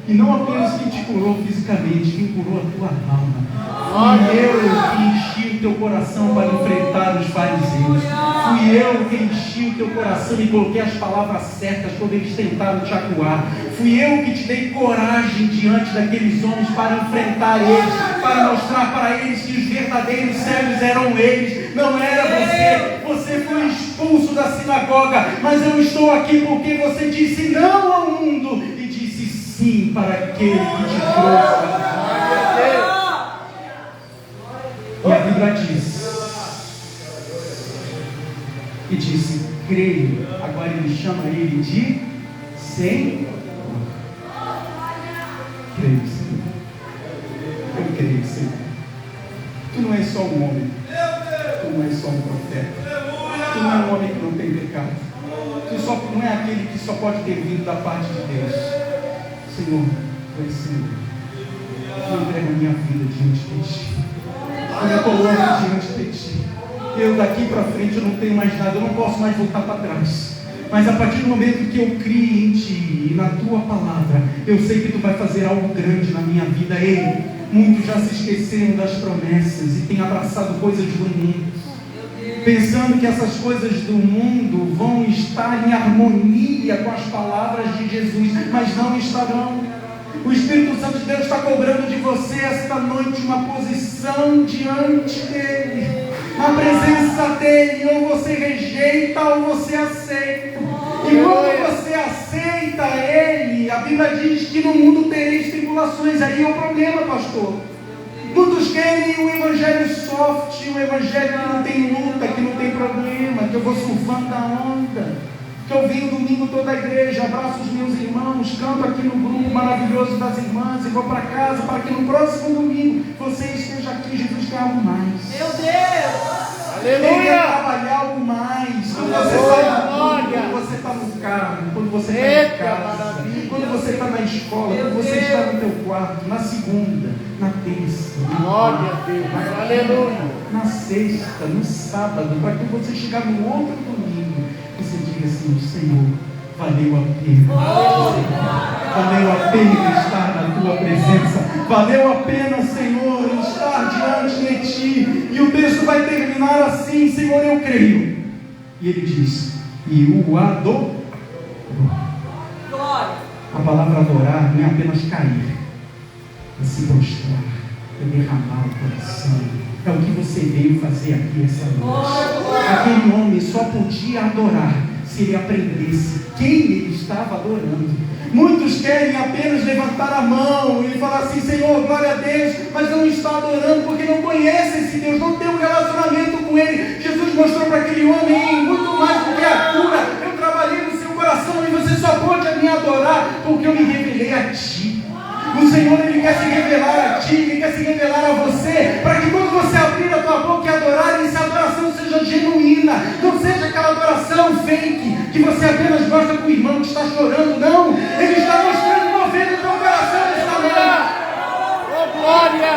Speaker 1: E não apenas quem te curou fisicamente, quem curou a tua alma. Fui eu que enchi o teu coração para enfrentar os fariseus. Fui eu que enchi o teu coração e coloquei as palavras certas quando eles tentaram te acuar. Fui eu que te dei coragem diante daqueles homens para enfrentar eles, para mostrar para eles que os verdadeiros servos eram eles, não era você. Você foi expulso da sinagoga, mas eu estou aqui porque você disse não ao mundo e disse sim para aquele que te trouxe. E a Bíblia disse, creio. Agora ele chama ele de Senhor. Creio, Senhor. Eu creio, Senhor. Tu não és só um homem. Tu não és só um profeta. Tu não é um homem que não tem pecado. Tu só não é aquele que só pode ter vindo da parte de Deus. Senhor, tu és Senhor. Eu entrego a minha vida diante de Ti. Eu me coloco diante de Ti. Eu daqui para frente eu não tenho mais nada. Eu não posso mais voltar para trás. Mas a partir do momento que eu crio em Ti e na Tua palavra, eu sei que Tu vai fazer algo grande na minha vida. Ei, muitos já se esqueceram das promessas e têm abraçado coisas do mundo, pensando que essas coisas do mundo vão estar em harmonia com as palavras de Jesus, mas não estarão. O Espírito Santo de Deus está cobrando de você esta noite uma posição diante dEle, na presença dEle. Ou você rejeita ou você aceita. E quando você aceita Ele, a Bíblia diz que no mundo tereis tribulações. Aí é o problema, pastor. Muitos querem um evangelho soft, um evangelho que não tem luta, que não tem problema, que eu vou surfando da onda, que eu venho domingo toda a igreja, abraço os meus irmãos, canto aqui no grupo maravilhoso das irmãs e vou para casa para que no próximo domingo você esteja aqui. Jesus quer algo mais.
Speaker 3: Meu Deus!
Speaker 1: Ele quer
Speaker 2: Aleluia.
Speaker 1: trabalhar algo mais. Quando você sai da rua, quando você está no carro, quando você está em
Speaker 2: Eita,
Speaker 1: casa,
Speaker 2: maravilha.
Speaker 1: quando você está na escola, quando você está no teu quarto, na segunda, na terça, na
Speaker 2: Glória a
Speaker 1: quarta,
Speaker 2: Deus.
Speaker 1: na quinta,
Speaker 2: Aleluia.
Speaker 1: na sexta, no sábado, para que você chegar no outro domingo, você diga assim: Senhor, valeu a pena. Valeu a pena estar na Tua presença. Valeu a pena, Senhor, estar diante de Ti. E o texto vai terminar assim: Senhor, eu creio. E ele diz: e o adorou.
Speaker 3: Glória!
Speaker 1: A palavra adorar não é apenas cair, é se prostrar, é derramar o coração. É o que você veio fazer aqui essa noite. Aquele homem só podia adorar se ele aprendesse quem ele estava adorando. Muitos querem apenas levantar a mão e falar assim: Senhor, glória a Deus, mas não está adorando porque não conhece esse Deus, não tem um relacionamento com Ele. Jesus mostrou para aquele homem: muito mais do que a cura, eu trabalhei no seu coração e você só pode me adorar porque eu me revelei a Ti. O Senhor, Ele quer se revelar a ti, Ele quer se revelar a você, para que quando você abrir a tua boca e adorar, essa adoração seja genuína, não seja aquela adoração fake, que você apenas gosta com o irmão que está chorando, não. Ele está mostrando, movendo o teu coração nesta manhã.
Speaker 2: Oh, glória!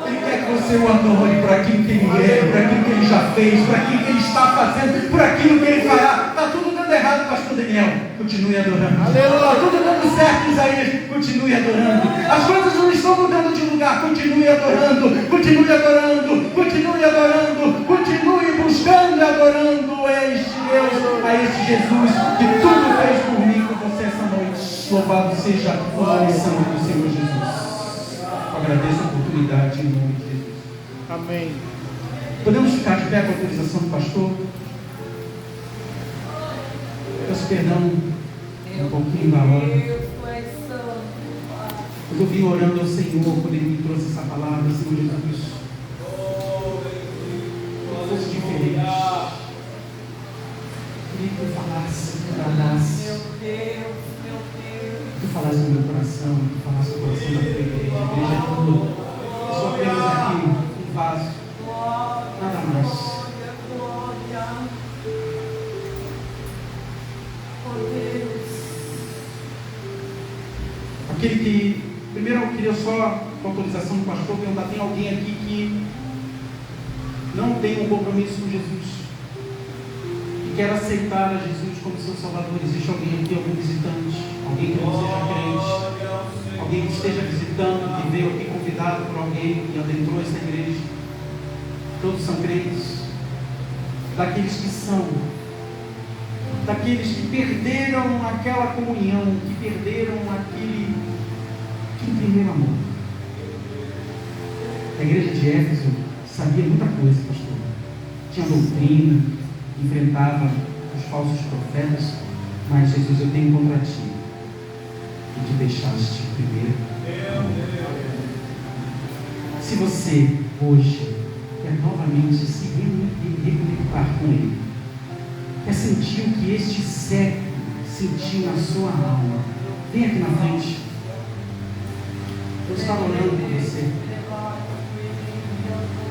Speaker 1: Ele quer que você o adore por aquilo que Ele é, por aquilo que Ele já fez, por aquilo que Ele está fazendo, por aquilo que Ele fará. Está tudo dando errado, pastor Daniel. Continue adorando. Está tudo dando certo, Isaías. Continue adorando. As coisas não estão mudando de lugar. Continue adorando. Continue adorando. Continue adorando. Continue buscando e adorando a este Deus, a este Jesus, que tudo fez por mim, por você essa noite. Louvado seja o nome santo do Senhor Jesus. Agradeço a oportunidade em nome de Jesus.
Speaker 2: Amém.
Speaker 1: Podemos ficar de pé com a autorização do pastor? Peço perdão um pouquinho da hora. Mas eu vim orando ao Senhor quando Ele me trouxe essa palavra, Senhor Jesus. Que fosse diferente. Queria que tu falasse, que tu falasse. Que tu falasse no meu coração, que tu falasse no coração da tua igreja. A igreja é tua. Eu sou apenas aqui um vaso. Nada mais. Aquele que, primeiro eu queria só, com a autorização do pastor, perguntar: tem alguém aqui que não tem um compromisso com Jesus e quer aceitar a Jesus como seu Salvador? Existe alguém aqui, algum visitante, alguém que não seja crente, alguém que esteja visitando, que veio aqui convidado por alguém que adentrou essa igreja? Todos são crentes. Daqueles que são, daqueles que perderam aquela comunhão, que perderam aquele primeiro amor. A igreja de Éfeso sabia muita coisa, pastor. Tinha doutrina, enfrentava os falsos profetas, mas Jesus, eu tenho contra ti, que te deixaste primeiro amor. Se você hoje quer novamente se reconectar com Ele, quer sentir o que este século sentiu na sua alma, vem aqui na frente. Eu estava orando por você.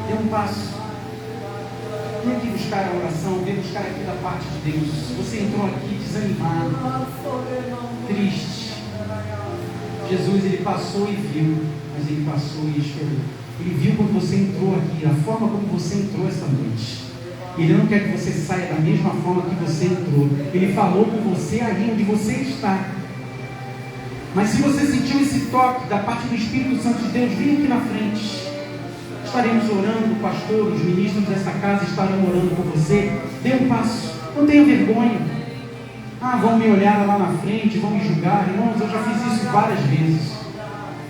Speaker 1: Dê um passo. Vem aqui buscar a oração, vem buscar aqui da parte de Deus. Você entrou aqui desanimado, triste. Jesus, Ele passou e viu, mas Ele passou e esperou. Ele viu quando você entrou aqui, a forma como você entrou esta noite. Ele não quer que você saia da mesma forma que você entrou. Ele falou com você aí onde você está. Mas se você sentiu esse toque da parte do Espírito Santo de Deus, vem aqui na frente. Estaremos orando, o pastor, os ministros dessa casa estarão orando por você. Dê um passo, não tenha vergonha. Vão me olhar lá na frente, vão me julgar. Irmãos, eu já fiz isso várias vezes.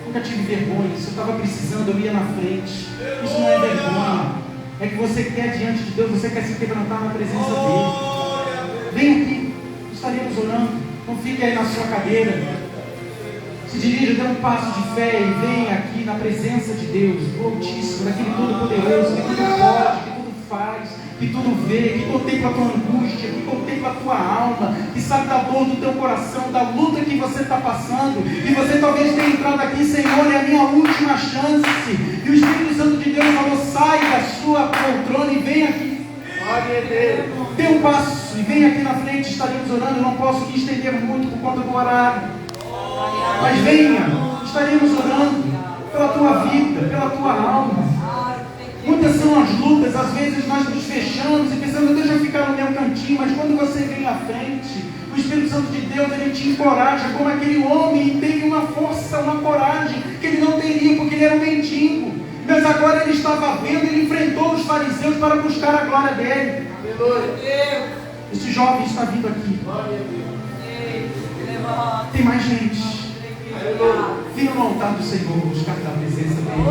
Speaker 1: Nunca tive vergonha. Se eu estava precisando, eu ia na frente. Isso não é vergonha. É que você quer diante de Deus, você quer se quebrantar na presença dEle. Vem aqui, estaremos orando. Não fique aí na sua cadeira. Se dirija, dê um passo de fé e vem aqui na presença de Deus, do Altíssimo, daquele Todo-Poderoso, que tudo pode, que tudo faz, que tudo vê, que contempla a tua angústia, que contempla a tua alma, que sabe da dor do teu coração, da luta que você está passando. E você talvez tenha entrado aqui: Senhor, é a minha última chance. E o Espírito Santo de Deus falou: sai da sua poltrona e vem aqui. Dê um passo e vem aqui na frente. Estaremos orando. Eu não posso me estender muito por conta do horário, mas venha, estaremos orando pela tua vida, pela tua alma. Muitas são as lutas, às vezes nós nos fechamos e pensamos: deixa eu ficar no meu cantinho. Mas quando você vem à frente, o Espírito Santo de Deus, Ele te encoraja, como aquele homem teve uma força, uma coragem que ele não teria, porque ele era um mendigo. Mas agora ele estava vendo, ele enfrentou os fariseus para buscar a glória dele. Esse jovem está vindo aqui. Tem mais gente. Venha no altar do Senhor buscar da presença dEle.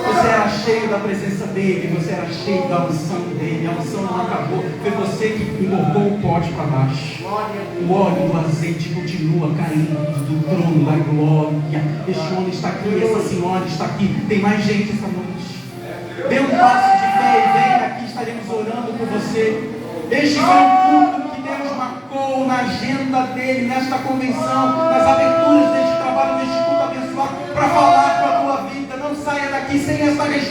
Speaker 1: Você era cheio da presença dEle, você era cheio da unção dEle. A unção não acabou, foi você que engordou o pote para baixo. O óleo do azeite continua caindo do trono da glória. Este homem está aqui, essa senhora está aqui. Tem mais gente essa noite. Dê um passo de fé e venha aqui, estaremos orando por você. Este foi um culto que Deus marcou na agenda dele, nesta convenção, nas aberturas deste trabalho, neste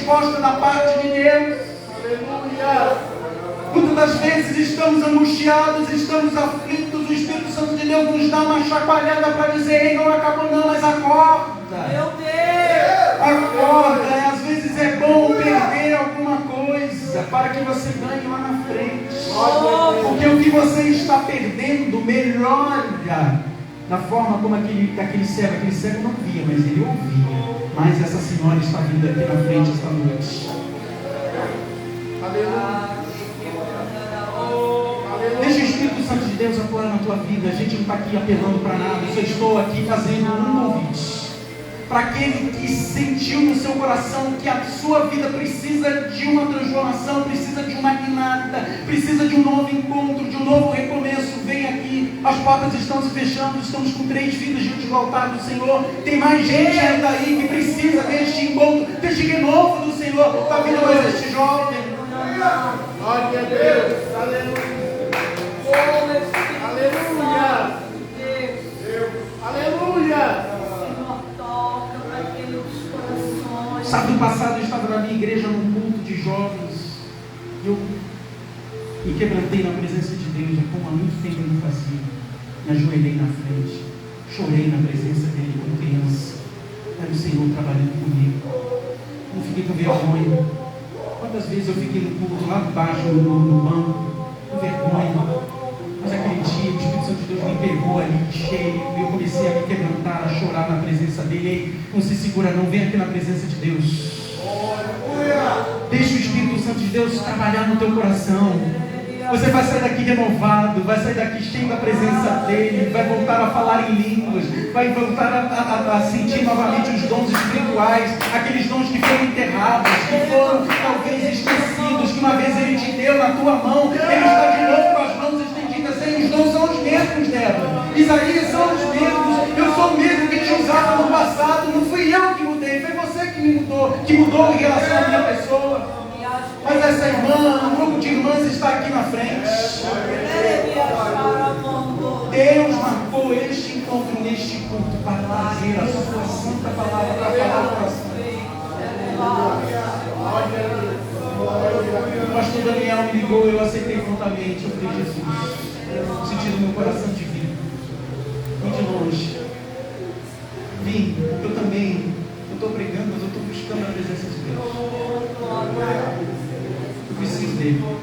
Speaker 1: resposta da parte de Deus.
Speaker 2: Aleluia.
Speaker 1: Muitas das vezes estamos angustiados, estamos aflitos, o Espírito Santo de Deus nos dá uma chacoalhada para dizer: ei, não acabou não, mas acorda.
Speaker 3: Meu Deus!
Speaker 1: Acorda, às vezes é bom perder alguma coisa para que você ganhe lá na frente. Porque o que você está perdendo melhora da forma como aquele cego não via, mas ele ouvia. Mas essa senhora está vindo aqui na frente esta noite.
Speaker 2: Aleluia.
Speaker 1: Deixa o Espírito Santo de Deus atuar na tua vida. A gente não está aqui apelando para nada. Eu só estou aqui fazendo um convite para aquele que sentiu no seu coração que a sua vida precisa de uma transformação, precisa de uma guinada, precisa de um novo encontro, de um novo recomeço. Vem aqui, as portas estão se fechando, estamos com 3 vidas diante do altar do Senhor. Tem mais gente ainda aí que precisa deste encontro, deste renovo do Senhor. Está vindo mais este jovem.
Speaker 2: Glória a Deus. Aleluia. Aleluia. Aleluia.
Speaker 1: Sábado passado eu estava na minha igreja num culto de jovens e eu me quebrantei na presença de Deus, como há muito tempo eu não fazia. Me ajoelhei na frente, chorei na presença dele como criança. Era o Senhor trabalhando comigo. Não fiquei com vergonha. Quantas vezes eu fiquei no culto lá embaixo no banco, com vergonha. Mas aquele dia o Espírito Santo de Deus me pegou ali cheio e eu comecei a me quebrantar, a chorar na presença dele. Ei, não se segura não, vem aqui na presença de Deus. Deixa o Espírito Santo de Deus trabalhar no teu coração. Você vai sair daqui renovado, vai sair daqui cheio da presença dele, vai voltar a falar em línguas, vai voltar a sentir novamente os dons espirituais, aqueles dons que foram enterrados, que foram talvez esquecidos, que uma vez ele te deu na tua mão. Ele está de novo com as mãos estendidas, os dons são os mesmos dela. Isaías são os mesmos. Eu sou o mesmo que te usava no passado. Não fui eu que mudei, foi você que me mudou, que mudou em relação à minha pessoa. Mas essa irmã, um grupo de irmãs está aqui na frente. Deus marcou este encontro neste culto para trazer a sua santa palavra para falar o coração. O pastor Daniel me ligou, eu aceitei prontamente. Eu falei: Jesus, senti no meu coração de vir. Vim de longe. Vim, eu também. Eu estou pregando, mas eu estou buscando a presença de Deus. Eu preciso dele. Eu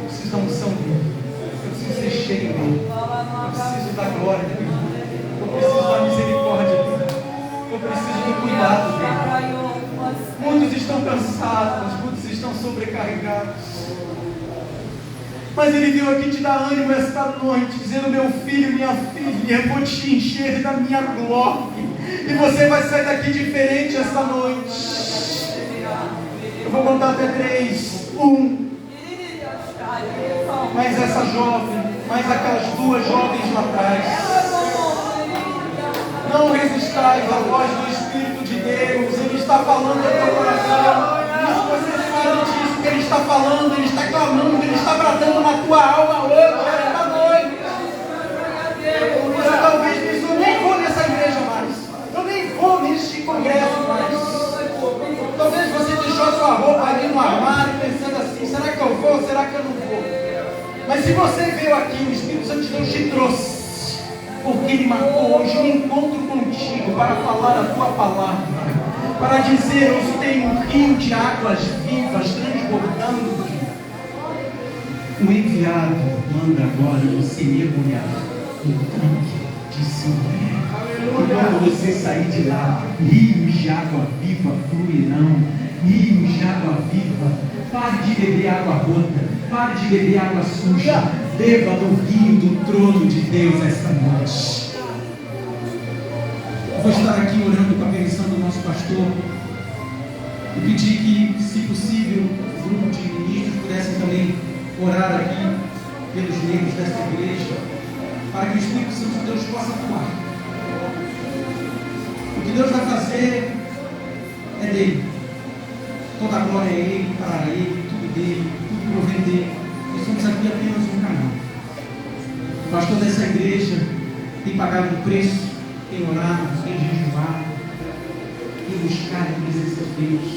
Speaker 1: preciso da unção dele. Eu preciso ser cheio dele. Eu preciso da glória dele. Eu preciso da misericórdia dele. Eu preciso do cuidado dele. Muitos estão cansados, muitos estão sobrecarregados. Mas ele veio aqui te dar ânimo esta noite, dizendo: meu filho, minha filha, eu vou te encher da minha glória. E você vai sair daqui diferente esta noite. Eu vou contar até 3. 1. Mas essa jovem, mais aquelas 2 jovens lá atrás. Não resistais à voz do Espírito de Deus. Ele está falando ao teu coração. Isso você sabe disso que ele está falando. Ele está clamando, ele está bradando na tua alma hoje, esta noite. Você talvez diz: eu nem vou nessa igreja mais. Eu nem vou neste congresso mais. Talvez você deixou a sua roupa ali no armário pensando assim: será que eu vou? Será que eu não vou? Mas se você veio aqui, o Espírito Santo de Deus te trouxe, porque ele marcou hoje um encontro contigo para falar a tua palavra, para dizer: eu tenho um rio de águas vivas transbordando. O enviado manda agora você mergulhar no tanque de Siloé. E quando você sair de lá, rios de água viva fluirão. Rios de água viva. Pare de beber água rota. Pare de beber água suja. Beba do rio do trono de Deus esta noite. Eu vou estar aqui orando com a permissão do nosso pastor. Eu pedi que, se possível, o grupo de ministros pudessem também orar aqui pelos membros desta igreja, para que o Espírito Santo de Deus possa atuar. O que Deus vai fazer é dele. Toda a glória é ele, para ele, tudo dele, tudo provém dele. Nós somos aqui apenas um canal. O pastor dessa igreja tem pagado um preço, tem orado, tem jejuado, tem buscado a presença de Deus.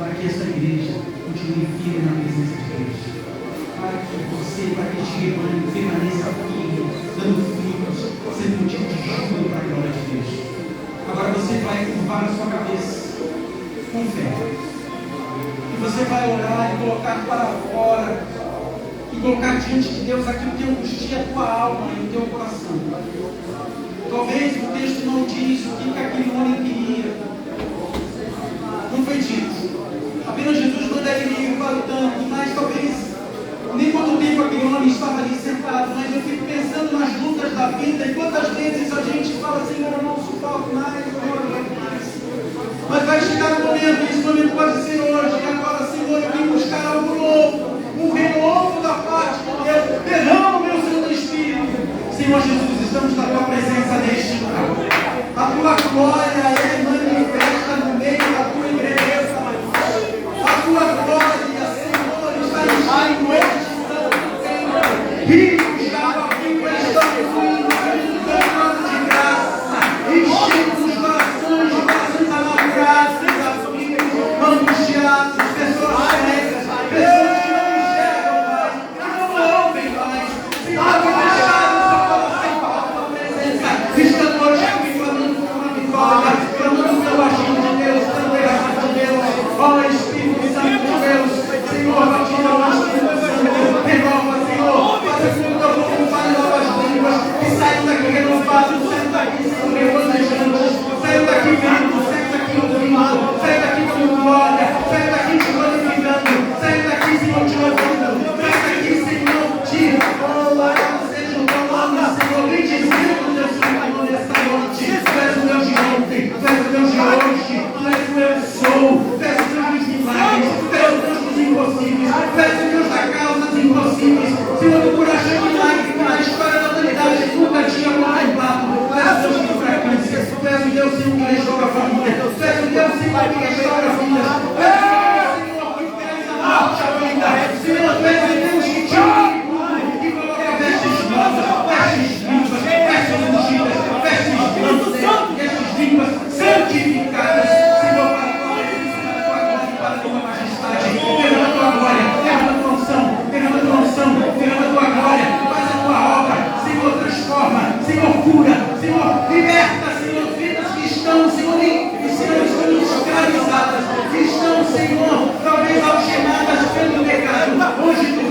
Speaker 1: para que essa igreja continue firme na presença de Deus, para que você, para que este rebanho permaneça firme, dando frutos, sendo motivo de júbilo para a glória de Deus. Agora você vai curvar a sua cabeça com fé, e você vai orar e colocar para fora, e colocar diante de Deus aquilo que angustia a tua alma e o teu coração. Talvez o texto não diz o que aquele homem queria, não foi dito. Apenas Jesus manda ele ir para o tanque, mas talvez nem quanto tempo aquele homem estava ali sentado, mas eu fico pensando nas lutas da vida, e quantas vezes a gente fala, Senhor, eu não suporto mais, Senhor, eu não mais. Mas vai chegar um momento, esse momento pode ser hoje, e agora, Senhor, eu vim buscar algo novo, um renovo da parte de Deus, derrama o meu Santo Espírito. Senhor Jesus, estamos na tua presença neste lugar. A tua glória é manifesta no meio da tua igreja. A tua glória, Senhor, está enchendo este santo. Rios de água viva estão fluindo, derramando de graça, enchendo os corações de corações amargurados, angustiados, pessoas cegas, pessoas que não enxergam mais, que não ouvem mais, Senhor, que deixaram seu coração para a tua presença, estão hoje aqui falando com uma vitória, clamando pelo agir de Deus, pela graça de Deus, ó Espírito Santo de Deus, Senhor, batida o Espírito Santo, renova, Senhor, faça com que o teu povo fale novas línguas, que saiam daqui renovados, saiam daqui, Senhor, regozijantes, saiam daqui vendo, saiam daqui ouvindo, saiam daqui com glória, saiam daqui te glorificando, saiam daqui, Senhor, te louvando, saiam daqui, Senhor, te louvando, seja o teu nome, Senhor, vem dizendo o teu Senhor nesta noite, tu és o Deus de ontem, tu és o Deus de hoje, tu és o eu sou, tu és o Deus dos milagres, tu és o Deus dos impossíveis, tu és o Deus da causa dos impossíveis, Senhor, do coração milagre que na história da humanidade nunca tinha contemplado, tu és o Deus de frequência, tu és o Deus, Senhor, que restaura a família, tu és o Deus, Senhor, que restaura a vida, tu és o Deus, Senhor, que fez a morte a vida, Senhor, tu és o Deus que te une, que coloca vestes novas, vestes limpas, vestes ungidas, vestes brancas, vestes limpas, santificadas, Senhor, para a tua glória, para a tua majestade, derrama a tua glória, derrama a tua unção, derrama a tua unção, derrama a tua glória, faz a tua obra, Senhor, transforma, Senhor, cura, Senhor, liberta, Senhor, vidas que estão, Senhor, estão escravizadas, que estão, Senhor, talvez algemadas pelo pecado. Hoje tu